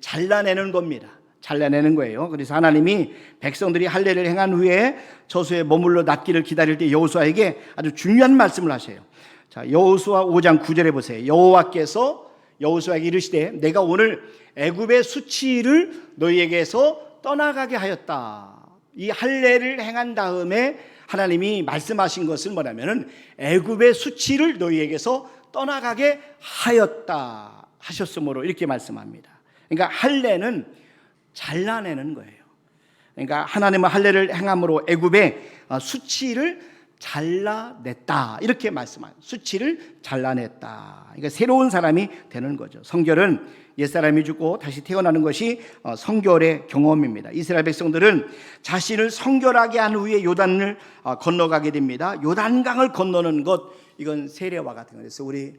잘라내는 겁니다. 잘라내는 거예요. 그래서 하나님이 백성들이 할례를 행한 후에 저수에 머물러 낫기를 기다릴 때 여호수아에게 아주 중요한 말씀을 하셔요. 자, 여호수아 5장 9절에 보세요. 여호와께서 여호수아에게 이르시되 내가 오늘 애굽의 수치를 너희에게서 떠나가게 하였다. 이 할례를 행한 다음에 하나님이 말씀하신 것은 뭐냐면은 애굽의 수치를 너희에게서 떠나가게 하였다 하셨으므로 이렇게 말씀합니다. 그러니까 할례는 잘라내는 거예요. 그러니까 하나님은 할례를 행함으로 애굽의 수치를 잘라냈다 이렇게 말씀합니다. 수치를 잘라냈다. 그러니까 새로운 사람이 되는 거죠. 성결은 옛사람이 죽고 다시 태어나는 것이 성결의 경험입니다. 이스라엘 백성들은 자신을 성결하게 한 후에 요단을 건너가게 됩니다. 요단강을 건너는 것, 이건 세례와 같은 거예요. 그래서 우리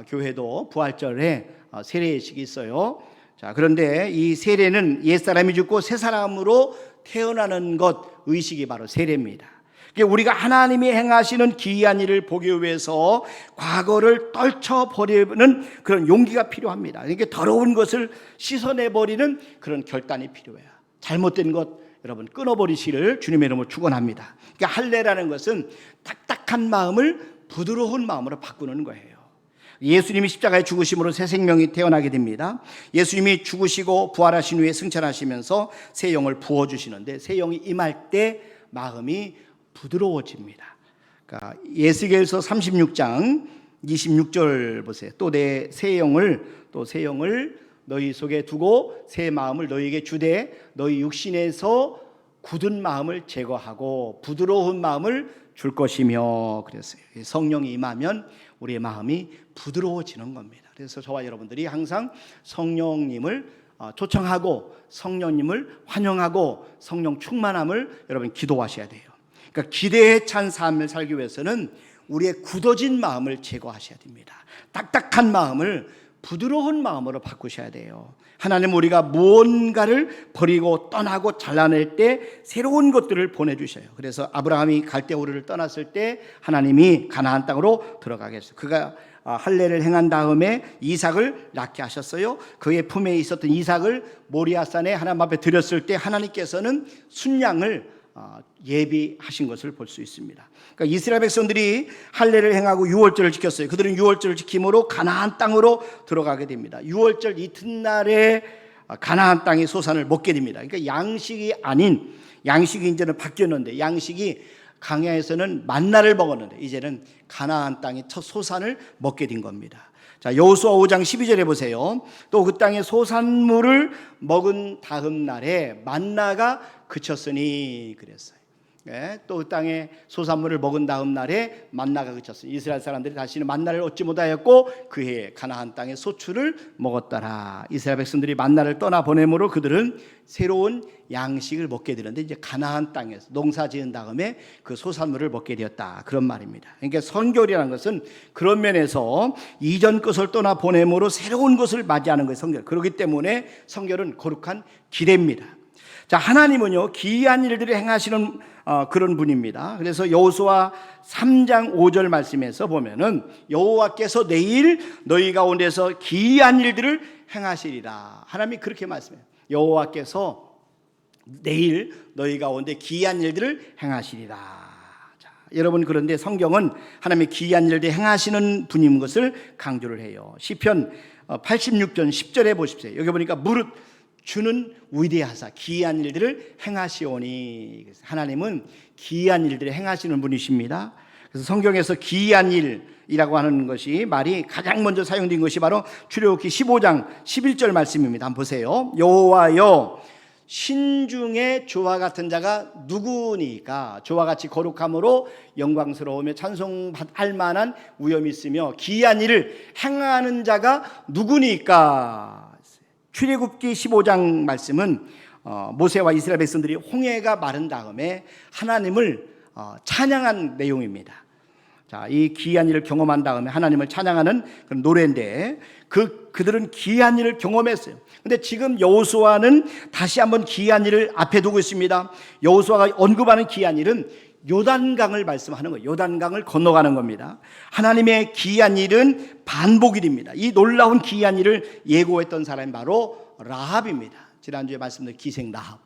교회도 부활절에 세례식이 있어요. 자, 그런데 이 세례는 옛사람이 죽고 새 사람으로 태어나는 것, 의식이 바로 세례입니다. 우리가 하나님이 행하시는 기이한 일을 보기 위해서 과거를 떨쳐버리는 그런 용기가 필요합니다. 그러니까 더러운 것을 씻어내버리는 그런 결단이 필요해요. 잘못된 것 여러분 끊어버리시기를 주님의 이름으로 축원합니다. 그러니까 할례라는 것은 딱딱한 마음을 부드러운 마음으로 바꾸는 거예요. 예수님이 십자가에 죽으심으로 새 생명이 태어나게 됩니다. 예수님이 죽으시고 부활하신 후에 승천하시면서 새 영을 부어주시는데 새 영이 임할 때 마음이 부드러워집니다. 그러니까 예스겔서 36장 26절 보세요. 또 내 새 영을 너희 속에 두고 새 마음을 너희에게 주되 너희 육신에서 굳은 마음을 제거하고 부드러운 마음을 줄 것이며 그랬어요. 성령이 임하면 우리의 마음이 부드러워지는 겁니다. 그래서 저와 여러분들이 항상 성령님을 초청하고 성령님을 환영하고 성령 충만함을 여러분 기도하셔야 돼요. 그러니까 기대에 찬 삶을 살기 위해서는 우리의 굳어진 마음을 제거하셔야 됩니다. 딱딱한 마음을 부드러운 마음으로 바꾸셔야 돼요. 하나님 우리가 무언가를 버리고 떠나고 잘라낼 때 새로운 것들을 보내주셔요. 그래서 아브라함이 갈대우르를 떠났을 때 하나님이 가나안 땅으로 들어가게 했어요. 그가 할례를 행한 다음에 이삭을 낳게 하셨어요. 그의 품에 있었던 이삭을 모리아산에 하나님 앞에 드렸을 때 하나님께서는 순양을 예비하신 것을 볼 수 있습니다. 그러니까 이스라엘 백성들이 할례를 행하고 유월절을 지켰어요. 그들은 유월절을 지킴으로 가나안 땅으로 들어가게 됩니다. 유월절 이튿날에 가나안 땅의 소산을 먹게 됩니다. 그러니까 양식이 아닌, 양식이 이제는 바뀌었는데, 양식이 광야에서는 만나를 먹었는데 이제는 가나안 땅의 첫 소산을 먹게 된 겁니다. 자, 여호수아 5장 12절에 보세요. 또 그 땅의 소산물을 먹은 다음 날에 만나가 그쳤으니 그랬어요. 네, 또 그 땅의 소산물을 먹은 다음 날에 만나가 그쳤으니 이스라엘 사람들이 다시는 만나를 얻지 못하였고 그 해에 가나안 땅의 소출을 먹었더라. 이스라엘 백성들이 만나를 떠나보내므로 그들은 새로운 양식을 먹게 되는데 이제 가나안 땅에서 농사 지은 다음에 그 소산물을 먹게 되었다, 그런 말입니다. 그러니까 성결이라는 것은 그런 면에서 이전 것을 떠나보내므로 새로운 것을 맞이하는 것이 성결. 그렇기 때문에 성결은 거룩한 기대입니다. 자, 하나님은요 기이한 일들을 행하시는 그런 분입니다. 그래서 여호수아 3장 5절 말씀에서 보면은 여호와께서 내일 너희 가운데서 기이한 일들을 행하시리라. 하나님이 그렇게 말씀해요. 여호와께서 내일 너희 가운데 기이한 일들을 행하시리라. 자, 여러분, 그런데 성경은 하나님의 기이한 일들을 행하시는 분인 것을 강조를 해요. 시편 86편 10절에 보십시오. 여기 보니까 무릇 주는 위대하사 기이한 일들을 행하시오니. 하나님은 기이한 일들을 행하시는 분이십니다. 그래서 성경에서 기이한 일이라고 하는 것이 말이 가장 먼저 사용된 것이 바로 출애굽기 15장 11절 말씀입니다. 한번 보세요. 여호와여 신중에 주와 같은 자가 누구니까? 주와 같이 거룩함으로 영광스러우며 찬송할 만한 위엄이 있으며 기이한 일을 행하는 자가 누구니까? 출애굽기 15장 말씀은 모세와 이스라엘 백성들이 홍해가 마른 다음에 하나님을 찬양한 내용입니다. 자, 이 기이한 일을 경험한 다음에 하나님을 찬양하는 그런 노래인데 그들은 기이한 일을 경험했어요. 근데 지금 여호수아는 다시 한번 기이한 일을 앞에 두고 있습니다. 여호수아가 언급하는 기이한 일은 요단강을 말씀하는 거예요. 요단강을 건너가는 겁니다. 하나님의 기이한 일은 반복일입니다. 이 놀라운 기이한 일을 예고했던 사람이 바로 라합입니다. 지난주에 말씀드린 기생 라합.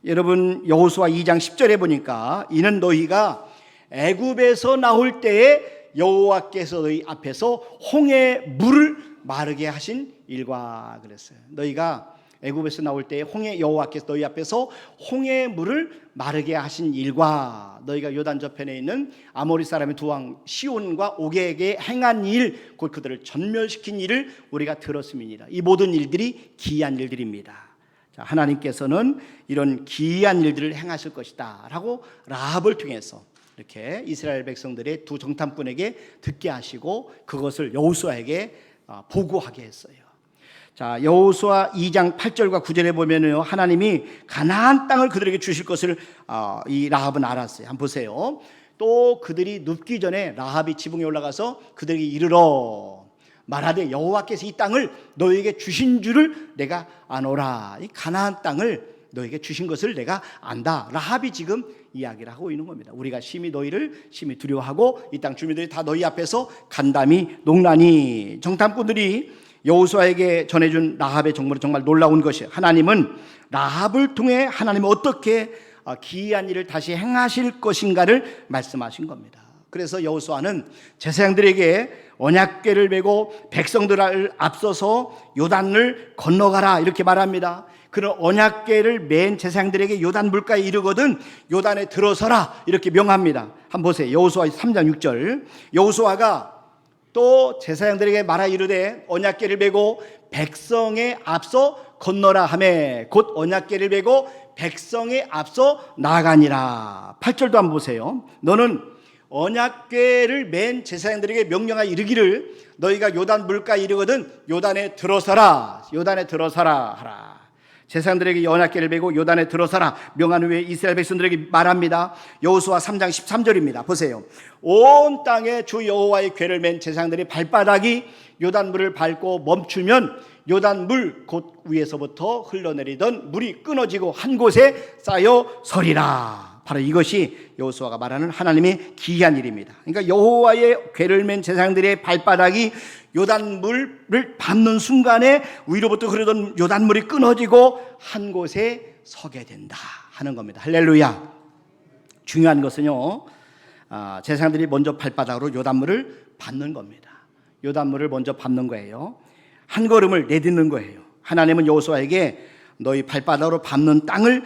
여러분, 여호수아 2장 10절에 보니까 이는 너희가 애굽에서 나올 때에 여호와께서 너희 앞에서 홍해 물을 마르게 하신 일과 그랬어요. 너희가 애굽에서 나올 때 홍해 여호와께서 너희 앞에서 홍해 물을 마르게 하신 일과 너희가 요단 저편에 있는 아모리 사람의 두 왕 시온과 옥에게 행한 일, 곧 그들을 전멸시킨 일을 우리가 들었음이니라. 이 모든 일들이 기이한 일들입니다. 자, 하나님께서는 이런 기이한 일들을 행하실 것이다 라고 라합을 통해서 이렇게 이스라엘 백성들의 두 정탐꾼에게 듣게 하시고 그것을 여호수아에게 보고하게 했어요. 자, 여호수아 2장 8절과 9절에 보면요, 하나님이 가나안 땅을 그들에게 주실 것을 이 라합은 알았어요. 한번 보세요. 또 그들이 눕기 전에 라합이 지붕에 올라가서 그들에게 이르러 말하되 여호와께서 이 땅을 너에게 주신 줄을 내가 아노라. 이 가나안 땅을 너에게 주신 것을 내가 안다. 라합이 지금 이야기를 하고 있는 겁니다. 우리가 너희를 심히 두려워하고 이 땅 주민들이 다 너희 앞에서 간담이 농나니. 정탐꾼들이 여호수아에게 전해준 라합의 정보는 정말 놀라운 것이에요. 하나님은 라합을 통해 하나님이 어떻게 기이한 일을 다시 행하실 것인가를 말씀하신 겁니다. 그래서 여호수아는 제사장들에게 언약궤를 메고 백성들을 앞서서 요단을 건너가라 이렇게 말합니다. 그런 언약궤를 맨 제사장들에게 요단 물가에 이르거든 요단에 들어서라 이렇게 명합니다. 한번 보세요. 여호수아 3장 6절. 여호수아가 또 제사장들에게 말하 이르되 언약궤를 메고 백성에 앞서 건너라 하매 곧 언약궤를 메고 백성에 앞서 나아가니라. 8절도 한번 보세요. 너는 언약궤를 맨 제사장들에게 명령하여 이르기를 너희가 요단 물가에 이르거든 요단에 들어서라 하라. 제사장들에게 언약궤를 메고 요단에 들어서라 명한 후에 이스라엘 백성들에게 말합니다. 여호수아 3장 13절입니다. 보세요. 온 땅에 주 여호와의 궤를 맨 제사장들의 발바닥이 요단물을 밟고 멈추면 요단물 곧 위에서부터 흘러내리던 물이 끊어지고 한 곳에 쌓여 서리라. 바로 이것이 여호수아가 말하는 하나님의 기이한 일입니다. 그러니까 여호와의 궤를 맨 제사장들의 발바닥이 요단물을 밟는 순간에 위로부터 흐르던 요단물이 끊어지고 한 곳에 서게 된다 하는 겁니다. 할렐루야. 중요한 것은요, 제사장들이 먼저 발바닥으로 요단물을 밟는 겁니다. 요단물을 먼저 밟는 거예요. 한 걸음을 내딛는 거예요. 하나님은 여호수아에게 너희 발바닥으로 밟는 땅을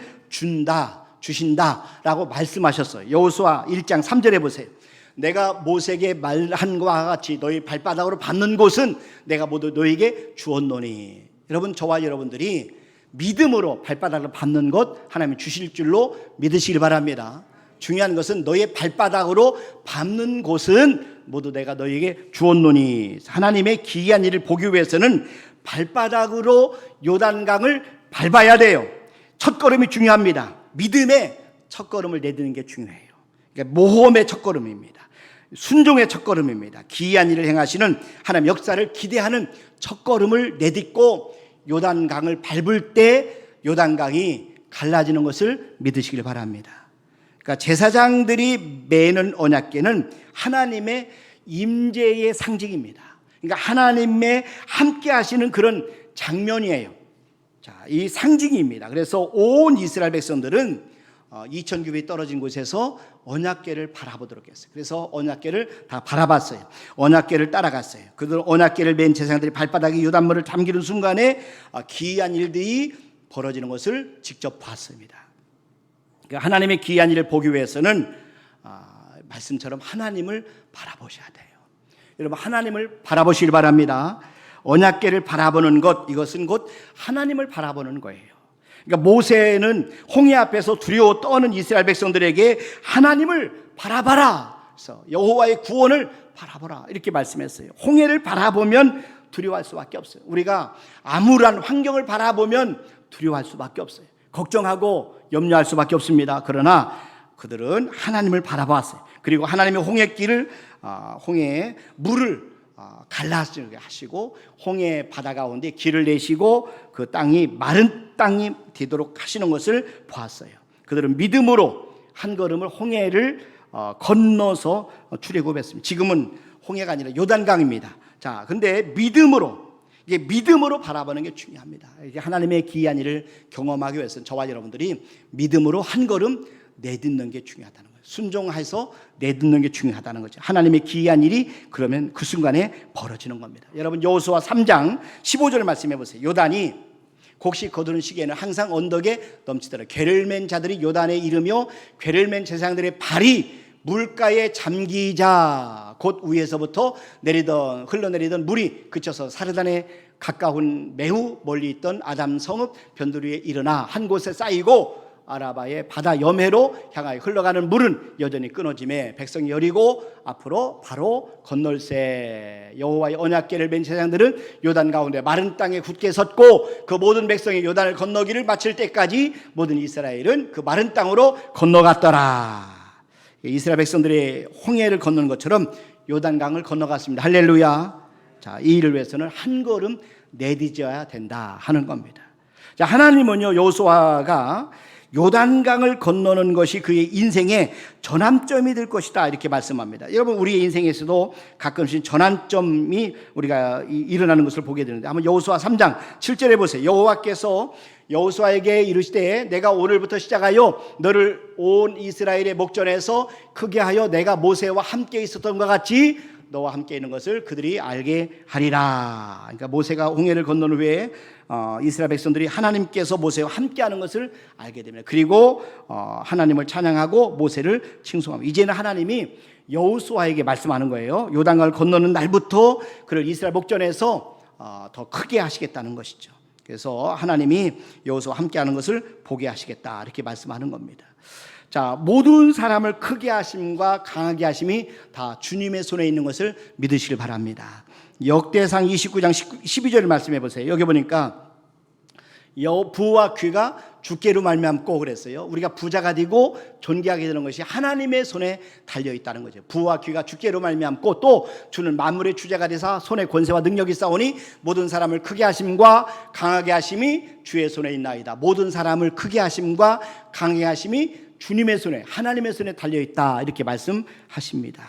주신다라고 말씀하셨어요. 여호수아 1장 3절에 보세요. 내가 모세에게 말한 것과 같이 너희 발바닥으로 밟는 곳은 내가 모두 너희에게 주었노니. 여러분, 저와 여러분들이 믿음으로 발바닥으로 밟는 것 하나님이 주실 줄로 믿으시길 바랍니다. 중요한 것은 너희의 발바닥으로 밟는 곳은 모두 내가 너희에게 주었노니. 하나님의 기이한 일을 보기 위해서는 발바닥으로 요단강을 밟아야 돼요. 첫걸음이 중요합니다. 믿음의 첫걸음을 내딛는 게 중요해요. 그러니까 모험의 첫걸음입니다. 순종의 첫걸음입니다. 기이한 일을 행하시는 하나님 역사를 기대하는 첫걸음을 내딛고 요단강을 밟을 때 요단강이 갈라지는 것을 믿으시길 바랍니다. 그러니까 제사장들이 매는 언약궤는 하나님의 임재의 상징입니다. 그러니까 하나님의 함께 하시는 그런 장면이에요. 자, 이 상징입니다. 그래서 온 이스라엘 백성들은 2000규빗 떨어진 곳에서 언약궤를 바라보도록 했어요. 그래서 언약궤를 다 바라봤어요. 언약궤를 따라갔어요. 그들 언약궤를 맨 제사장들이 발바닥에 요단물을 담기는 순간에 기이한 일들이 벌어지는 것을 직접 봤습니다. 그러니까 하나님의 기이한 일을 보기 위해서는 말씀처럼 하나님을 바라보셔야 돼요. 여러분, 하나님을 바라보시길 바랍니다. 언약궤를 바라보는 것, 이것은 곧 하나님을 바라보는 거예요. 그러니까 모세는 홍해 앞에서 두려워 떠는 이스라엘 백성들에게 하나님을 바라봐라. 그래서 여호와의 구원을 바라보라 이렇게 말씀했어요. 홍해를 바라보면 두려워할 수밖에 없어요. 우리가 암울한 환경을 바라보면 두려워할 수밖에 없어요. 걱정하고 염려할 수밖에 없습니다. 그러나 그들은 하나님을 바라봤어요. 그리고 하나님의 홍해길을 홍해의 물을 갈라지게 하시고 홍해 바다 가운데 길을 내시고 그 땅이 마른 땅이 되도록 하시는 것을 보았어요. 그들은 믿음으로 한 걸음을 홍해를 건너서 출애굽했습니다. 지금은 홍해가 아니라 요단강입니다. 자, 근데 이게 믿음으로 바라보는 게 중요합니다. 이게 하나님의 기이한 일을 경험하기 위해서는 저와 여러분들이 믿음으로 한 걸음 내딛는 게 중요하다는 거예요. 순종해서 내딛는 게 중요하다는 거죠. 하나님의 기이한 일이 그러면 그 순간에 벌어지는 겁니다. 여러분, 여호수아 3장 15절을 말씀해 보세요. 요단이 곡식 거두는 시기에는 항상 언덕에 넘치더라. 궤를 맨 자들이 요단에 이르며 궤를 맨 제사장들의 발이 물가에 잠기자 곧 위에서부터 흘러내리던 물이 그쳐서 사르단에 가까운 매우 멀리 있던 아담 성읍 변두리에 일어나 한 곳에 쌓이고 아라바의 바다 여매로 향하여 흘러가는 물은 여전히 끊어짐에 백성이 여리고 앞으로 바로 건널세. 여호와의 언약궤를 맨 제사장들은 요단 가운데 마른 땅에 굳게 섰고 그 모든 백성이 요단을 건너기를 마칠 때까지 모든 이스라엘은 그 마른 땅으로 건너갔더라. 이스라엘 백성들이 홍해를 건너는 것처럼 요단강을 건너갔습니다. 할렐루야. 자, 이 일을 위해서는 한 걸음 내딛어야 된다 하는 겁니다. 자, 하나님은요, 여호수아가 요단강을 건너는 것이 그의 인생의 전환점이 될 것이다 이렇게 말씀합니다. 여러분, 우리의 인생에서도 가끔씩 전환점이 우리가 일어나는 것을 보게 되는데 한번 여호수아 3장 7절에 보세요. 여호와께서 여호수아에게 이르시되 내가 오늘부터 시작하여 너를 온 이스라엘의 목전에서 크게 하여 내가 모세와 함께 있었던 것 같이 너와 함께 있는 것을 그들이 알게 하리라. 그러니까 모세가 홍해를 건넌 후에 이스라엘 백성들이 하나님께서 모세와 함께하는 것을 알게 됩니다. 그리고 하나님을 찬양하고 모세를 칭송합니다. 이제는 하나님이 여호수아에게 말씀하는 거예요. 요단강을 건너는 날부터 그를 이스라엘 목전에서 더 크게 하시겠다는 것이죠. 그래서 하나님이 여호수아와 함께하는 것을 보게 하시겠다 이렇게 말씀하는 겁니다. 자, 모든 사람을 크게 하심과 강하게 하심이 다 주님의 손에 있는 것을 믿으시길 바랍니다. 역대상 29장 12절을 말씀해 보세요. 여기 보니까 부와 귀가 주께로 말미암고 그랬어요. 우리가 부자가 되고 존귀하게 되는 것이 하나님의 손에 달려 있다는 거죠. 부와 귀가 주께로 말미암고 또 주는 만물의 주제가 되사 손에 권세와 능력이 있사오니 모든 사람을 크게 하심과 강하게 하심이 주의 손에 있나이다. 모든 사람을 크게 하심과 강하게 하심이 주님의 손에, 하나님의 손에 달려있다 이렇게 말씀하십니다.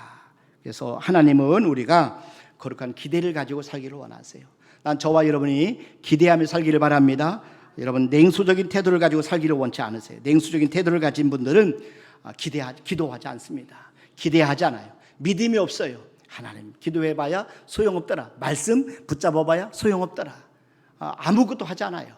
그래서 하나님은 우리가 거룩한 기대를 가지고 살기를 원하세요. 난 저와 여러분이 기대하며 살기를 바랍니다. 여러분, 냉소적인 태도를 가지고 살기를 원치 않으세요. 냉소적인 태도를 가진 분들은 기도하지 않습니다. 기대하지 않아요. 믿음이 없어요. 하나님 기도해봐야 소용없더라. 말씀 붙잡아봐야 소용없더라. 아무것도 하지 않아요.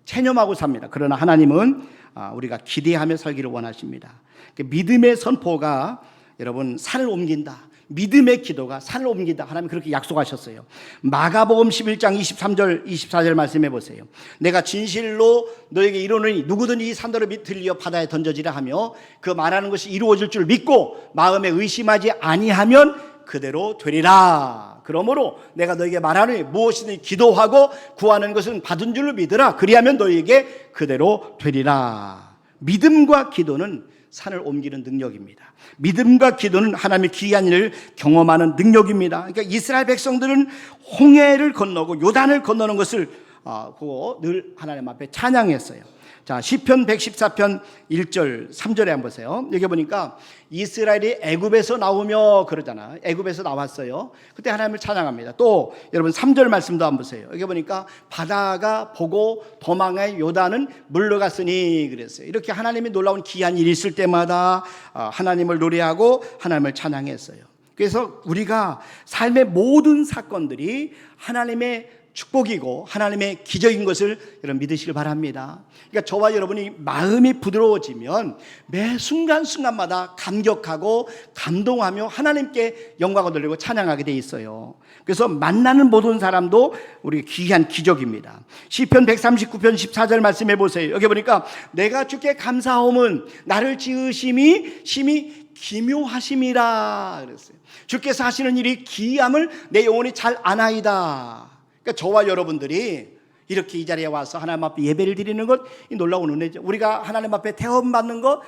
체념하고 삽니다. 그러나 하나님은 우리가 기대하며 살기를 원하십니다. 믿음의 선포가 여러분 산을 옮긴다. 믿음의 기도가 산을 옮긴다. 하나님 그렇게 약속하셨어요. 마가복음 11장 23절 24절 말씀해 보세요. 내가 진실로 너에게 이르노니 누구든지 이 산더러 들려 바다에 던져지라 하며 그 말하는 것이 이루어질 줄 믿고 마음에 의심하지 아니하면 그대로 되리라. 그러므로 내가 너에게 말하노니 무엇이든 기도하고 구하는 것은 받은 줄로 믿으라. 그리하면 너에게 그대로 되리라. 믿음과 기도는 산을 옮기는 능력입니다. 믿음과 기도는 하나님의 기이한 일을 경험하는 능력입니다. 그러니까 이스라엘 백성들은 홍해를 건너고 요단을 건너는 것을 보고 늘 하나님 앞에 찬양했어요. 자, 시편 114편 1절 3절에 한번 보세요. 여기 보니까 이스라엘이 애굽에서 나오며 그러잖아. 애굽에서 나왔어요. 그때 하나님을 찬양합니다. 또 여러분 3절 말씀도 한번 보세요. 여기 보니까 바다가 보고 도망의 요단은 물러갔으니 그랬어요. 이렇게 하나님이 놀라운 기이한 일이 있을 때마다 하나님을 노래하고 하나님을 찬양했어요. 그래서 우리가 삶의 모든 사건들이 하나님의 축복이고 하나님의 기적인 것을 여러분 믿으시길 바랍니다. 그러니까 저와 여러분이 마음이 부드러워지면 매 순간순간마다 감격하고 감동하며 하나님께 영광을 돌리고 찬양하게 돼 있어요. 그래서 만나는 모든 사람도 우리 귀한 기적입니다. 시편 139편 14절 말씀해 보세요. 여기 보니까 내가 주께 감사함은 나를 지으심이 심히 기묘하심이라 그랬어요. 주께서 하시는 일이 기이함을 내 영혼이 잘 아나이다. 그러니까 저와 여러분들이 이렇게 이 자리에 와서 하나님 앞에 예배를 드리는 것, 이 놀라운 은혜죠. 우리가 하나님 앞에 태어난 것,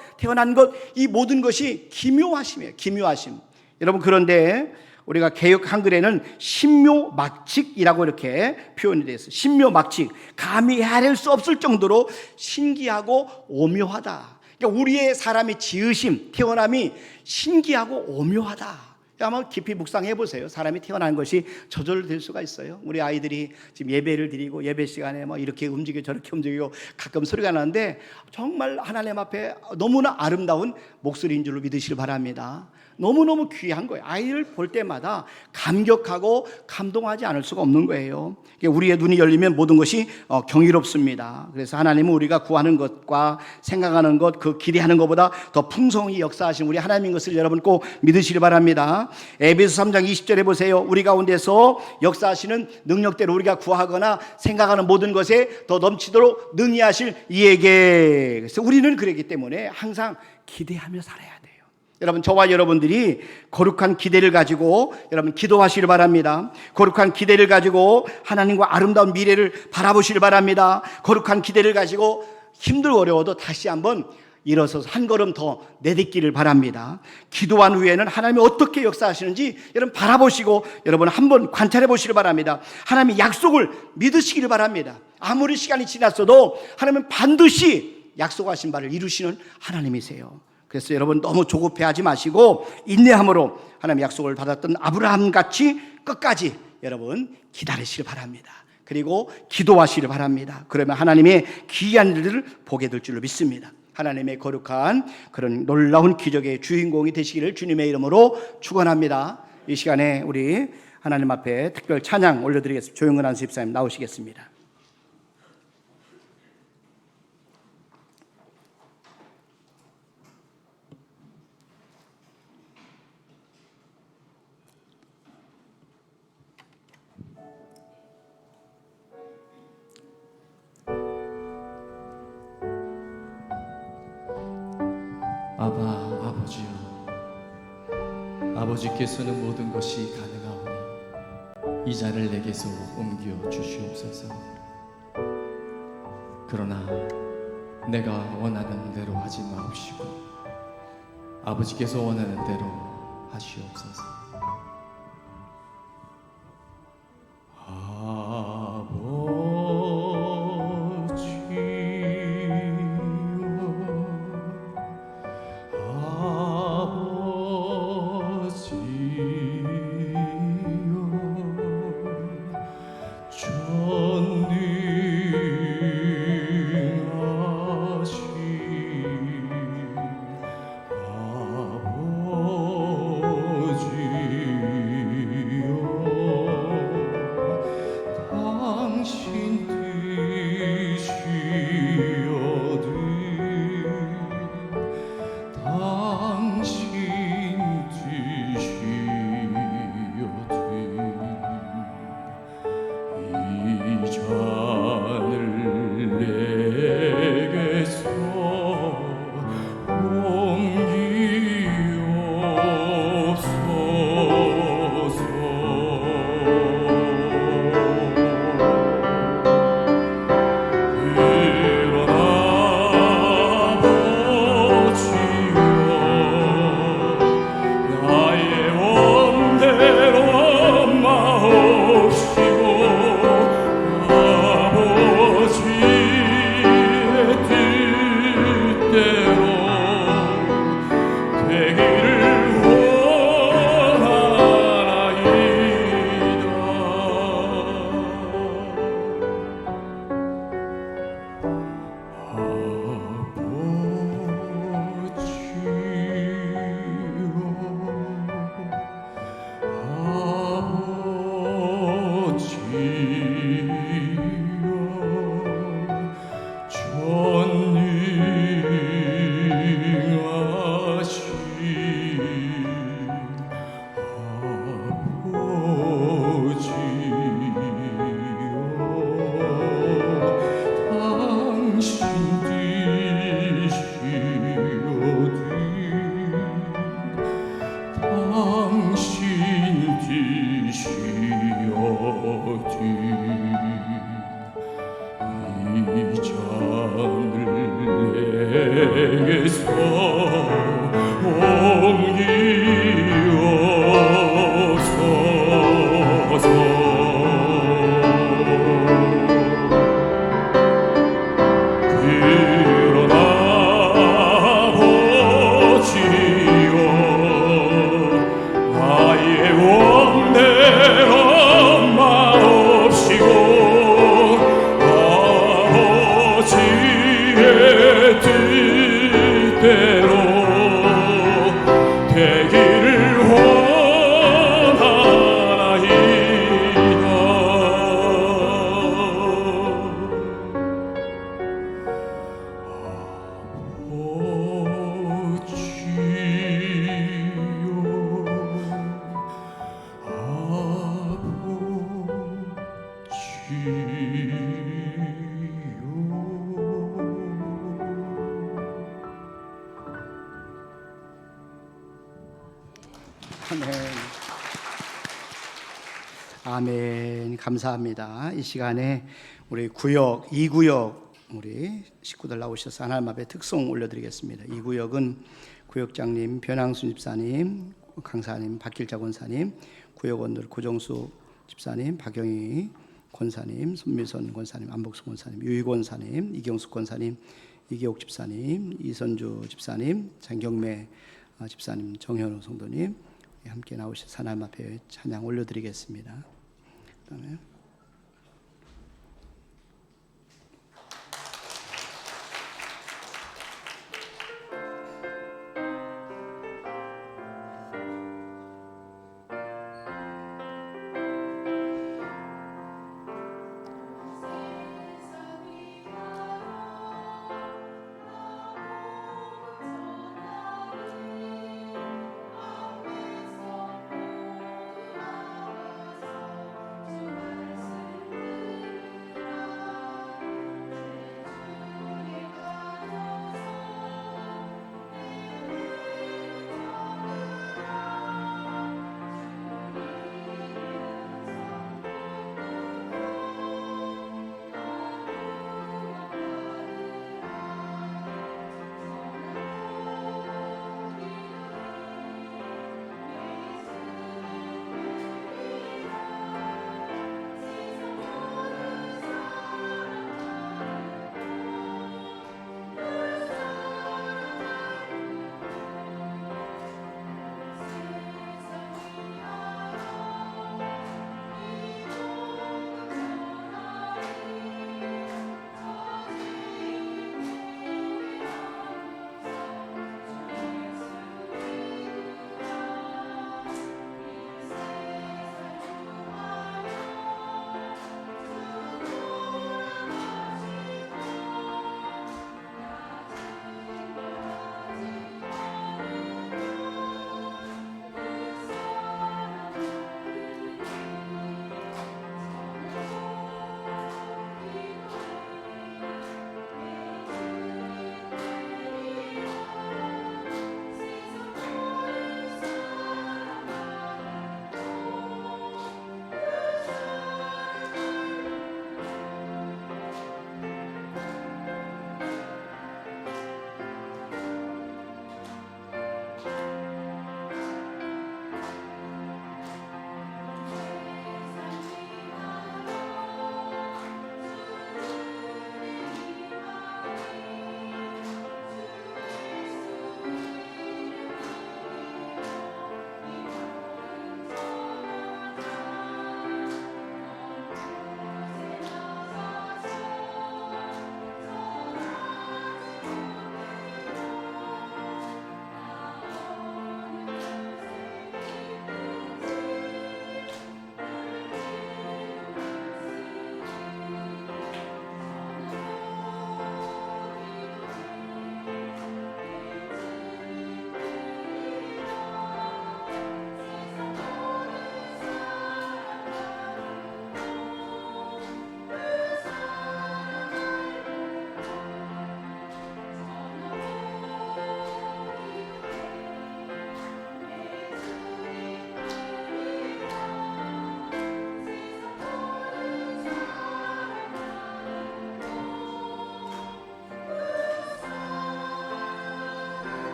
이 모든 것이 기묘하심이에요. 기묘하심. 여러분, 그런데 우리가 개역 한글에는 신묘막측이라고 이렇게 표현이 되어 있어요. 신묘막측. 감히 헤아릴 수 없을 정도로 신기하고 오묘하다. 그러니까 우리의 사람이 지으심, 태어남이 신기하고 오묘하다. 한번 깊이 묵상해 보세요. 사람이 태어난 것이 저절로 될 수가 있어요. 우리 아이들이 지금 예배를 드리고 예배 시간에 뭐 이렇게 움직이고 저렇게 움직이고 가끔 소리가 나는데 정말 하나님 앞에 너무나 아름다운 목소리인 줄로 믿으시길 바랍니다. 너무너무 귀한 거예요. 아이를 볼 때마다 감격하고 감동하지 않을 수가 없는 거예요. 우리의 눈이 열리면 모든 것이 경이롭습니다. 그래서 하나님은 우리가 구하는 것과 생각하는 것, 그 기대하는 것보다 더 풍성히 역사하신 우리 하나님인 것을 여러분 꼭 믿으시기 바랍니다. 에베소 3장 20절에 보세요. 우리 가운데서 역사하시는 능력대로 우리가 구하거나 생각하는 모든 것에 더 넘치도록 능히 하실 이에게. 그래서 우리는 그렇기 때문에 항상 기대하며 살아야 돼요. 여러분, 저와 여러분들이 거룩한 기대를 가지고 여러분 기도하시길 바랍니다. 거룩한 기대를 가지고 하나님과 아름다운 미래를 바라보시길 바랍니다. 거룩한 기대를 가지고 힘들고 어려워도 다시 한번 일어서서 한 걸음 더 내딛기를 바랍니다. 기도한 후에는 하나님이 어떻게 역사하시는지 여러분 바라보시고 여러분 한번 관찰해 보시길 바랍니다. 하나님의 약속을 믿으시기를 바랍니다. 아무리 시간이 지났어도 하나님은 반드시 약속하신 바를 이루시는 하나님이세요. 그래서 여러분 너무 조급해하지 마시고 인내함으로 하나님의 약속을 받았던 아브라함같이 끝까지 여러분 기다리시길 바랍니다. 그리고 기도하시길 바랍니다. 그러면 하나님의 귀한 일들을 보게 될 줄로 믿습니다. 하나님의 거룩한 그런 놀라운 기적의 주인공이 되시기를 주님의 이름으로 축원합니다. 이 시간에 우리 하나님 앞에 특별 찬양 올려드리겠습니다. 조영근 안수 집사님 나오시겠습니다. 아버지여, 아버지께서는 모든 것이 가능하오니 이 잔을 내게서 옮겨 주시옵소서. 그러나 내가 원하는 대로 하지 마옵시고 아버지께서 원하는 대로 하시옵소서. 나의 원대로 마옵시고 아멘. 감사합니다. 이 시간에 우리 구역 2구역 우리 식구들 나오셔서 하나님 앞에 특송 올려드리겠습니다. 이 구역은 구역장님 변항순 집사님, 강사님 박길자 권사님, 구역원들 고정수 집사님, 박영희 권사님, 손미선 권사님, 안복수 권사님, 유희 권사님, 이경숙 권사님, 이기옥 집사님, 이선주 집사님, 장경매 집사님, 정현우 성도님 함께 나오셔서 하나님 앞에 찬양 올려드리겠습니다. 그다음에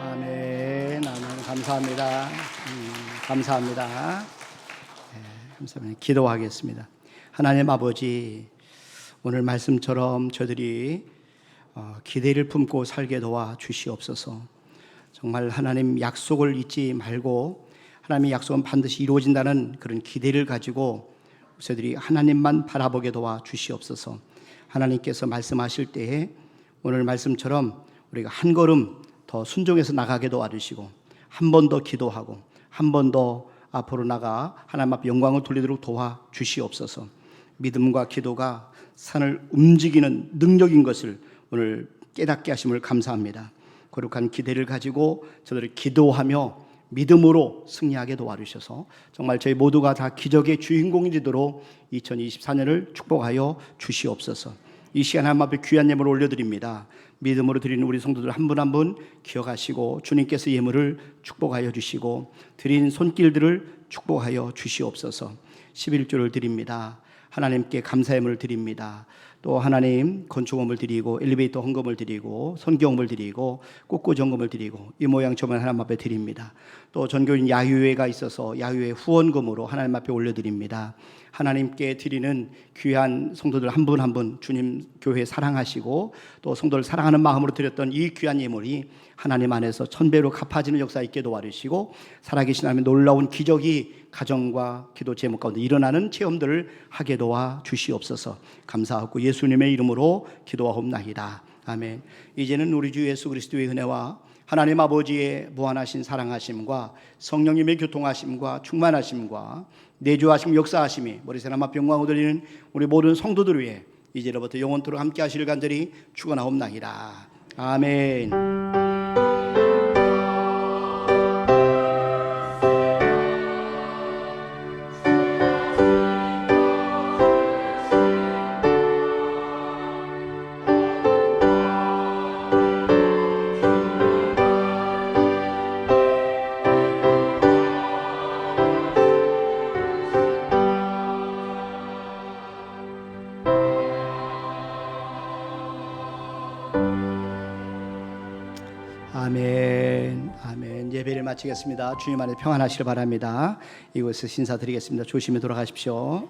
아멘. 아멘. 감사합니다. 감사합니다. 네, 감사합니다. 기도하겠습니다. 하나님 아버지, 오늘 말씀처럼 저들이 기대를 품고 살게 도와 주시옵소서. 정말 하나님 약속을 잊지 말고 하나님의 약속은 반드시 이루어진다는 그런 기대를 가지고 저들이 하나님만 바라보게 도와 주시옵소서. 하나님께서 말씀하실 때에 오늘 말씀처럼 우리가 한 걸음 더 순종해서 나가게 도와주시고 한 번 더 기도하고 한 번 더 앞으로 나가 하나님 앞에 영광을 돌리도록 도와주시옵소서. 믿음과 기도가 산을 움직이는 능력인 것을 오늘 깨닫게 하심을 감사합니다. 거룩한 기대를 가지고 저들을 기도하며 믿음으로 승리하게 도와주셔서 정말 저희 모두가 다 기적의 주인공이 되도록 2024년을 축복하여 주시옵소서. 이 시간 하나님 앞에 귀한 예물을 올려드립니다. 믿음으로 드리는 우리 성도들 한 분 한 분 기억하시고 주님께서 예물을 축복하여 주시고 드린 손길들을 축복하여 주시옵소서. 11조를 드립니다. 하나님께 감사 예물을 드립니다. 또 하나님 건축원을 드리고 엘리베이터 헌금을 드리고 선교원을 드리고 꽃꽂이 헌금을 드리고 이 모양 저만 하나님 앞에 드립니다. 또 전교인 야유회가 있어서 야유회 후원금으로 하나님 앞에 올려드립니다. 하나님께 드리는 귀한 성도들 한 분 한 분 주님 교회 사랑하시고 또 성도를 사랑하는 마음으로 드렸던 이 귀한 예물이 하나님 안에서 천배로 갚아지는 역사 있게 도와주시고 살아계신 하나님의 놀라운 기적이 가정과 기도 제목 가운데 일어나는 체험들을 하게 도와 주시옵소서. 감사하고 예수님의 이름으로 기도하옵나이다. 아멘. 이제는 우리 주 예수 그리스도의 은혜와 하나님 아버지의 무한하신 사랑하심과 성령님의 교통하심과 충만하심과 내주하심 역사하심이 머리새 앞 영광 얻으리는 우리 모든 성도들 위해 이제로부터 영원토록 함께 하시길 간절히 축원하옵나이다. 아멘. 아멘. 아멘. 예배를 마치겠습니다. 주님 안에 평안하시길 바랍니다. 이곳에서 인사드리겠습니다. 조심히 돌아가십시오.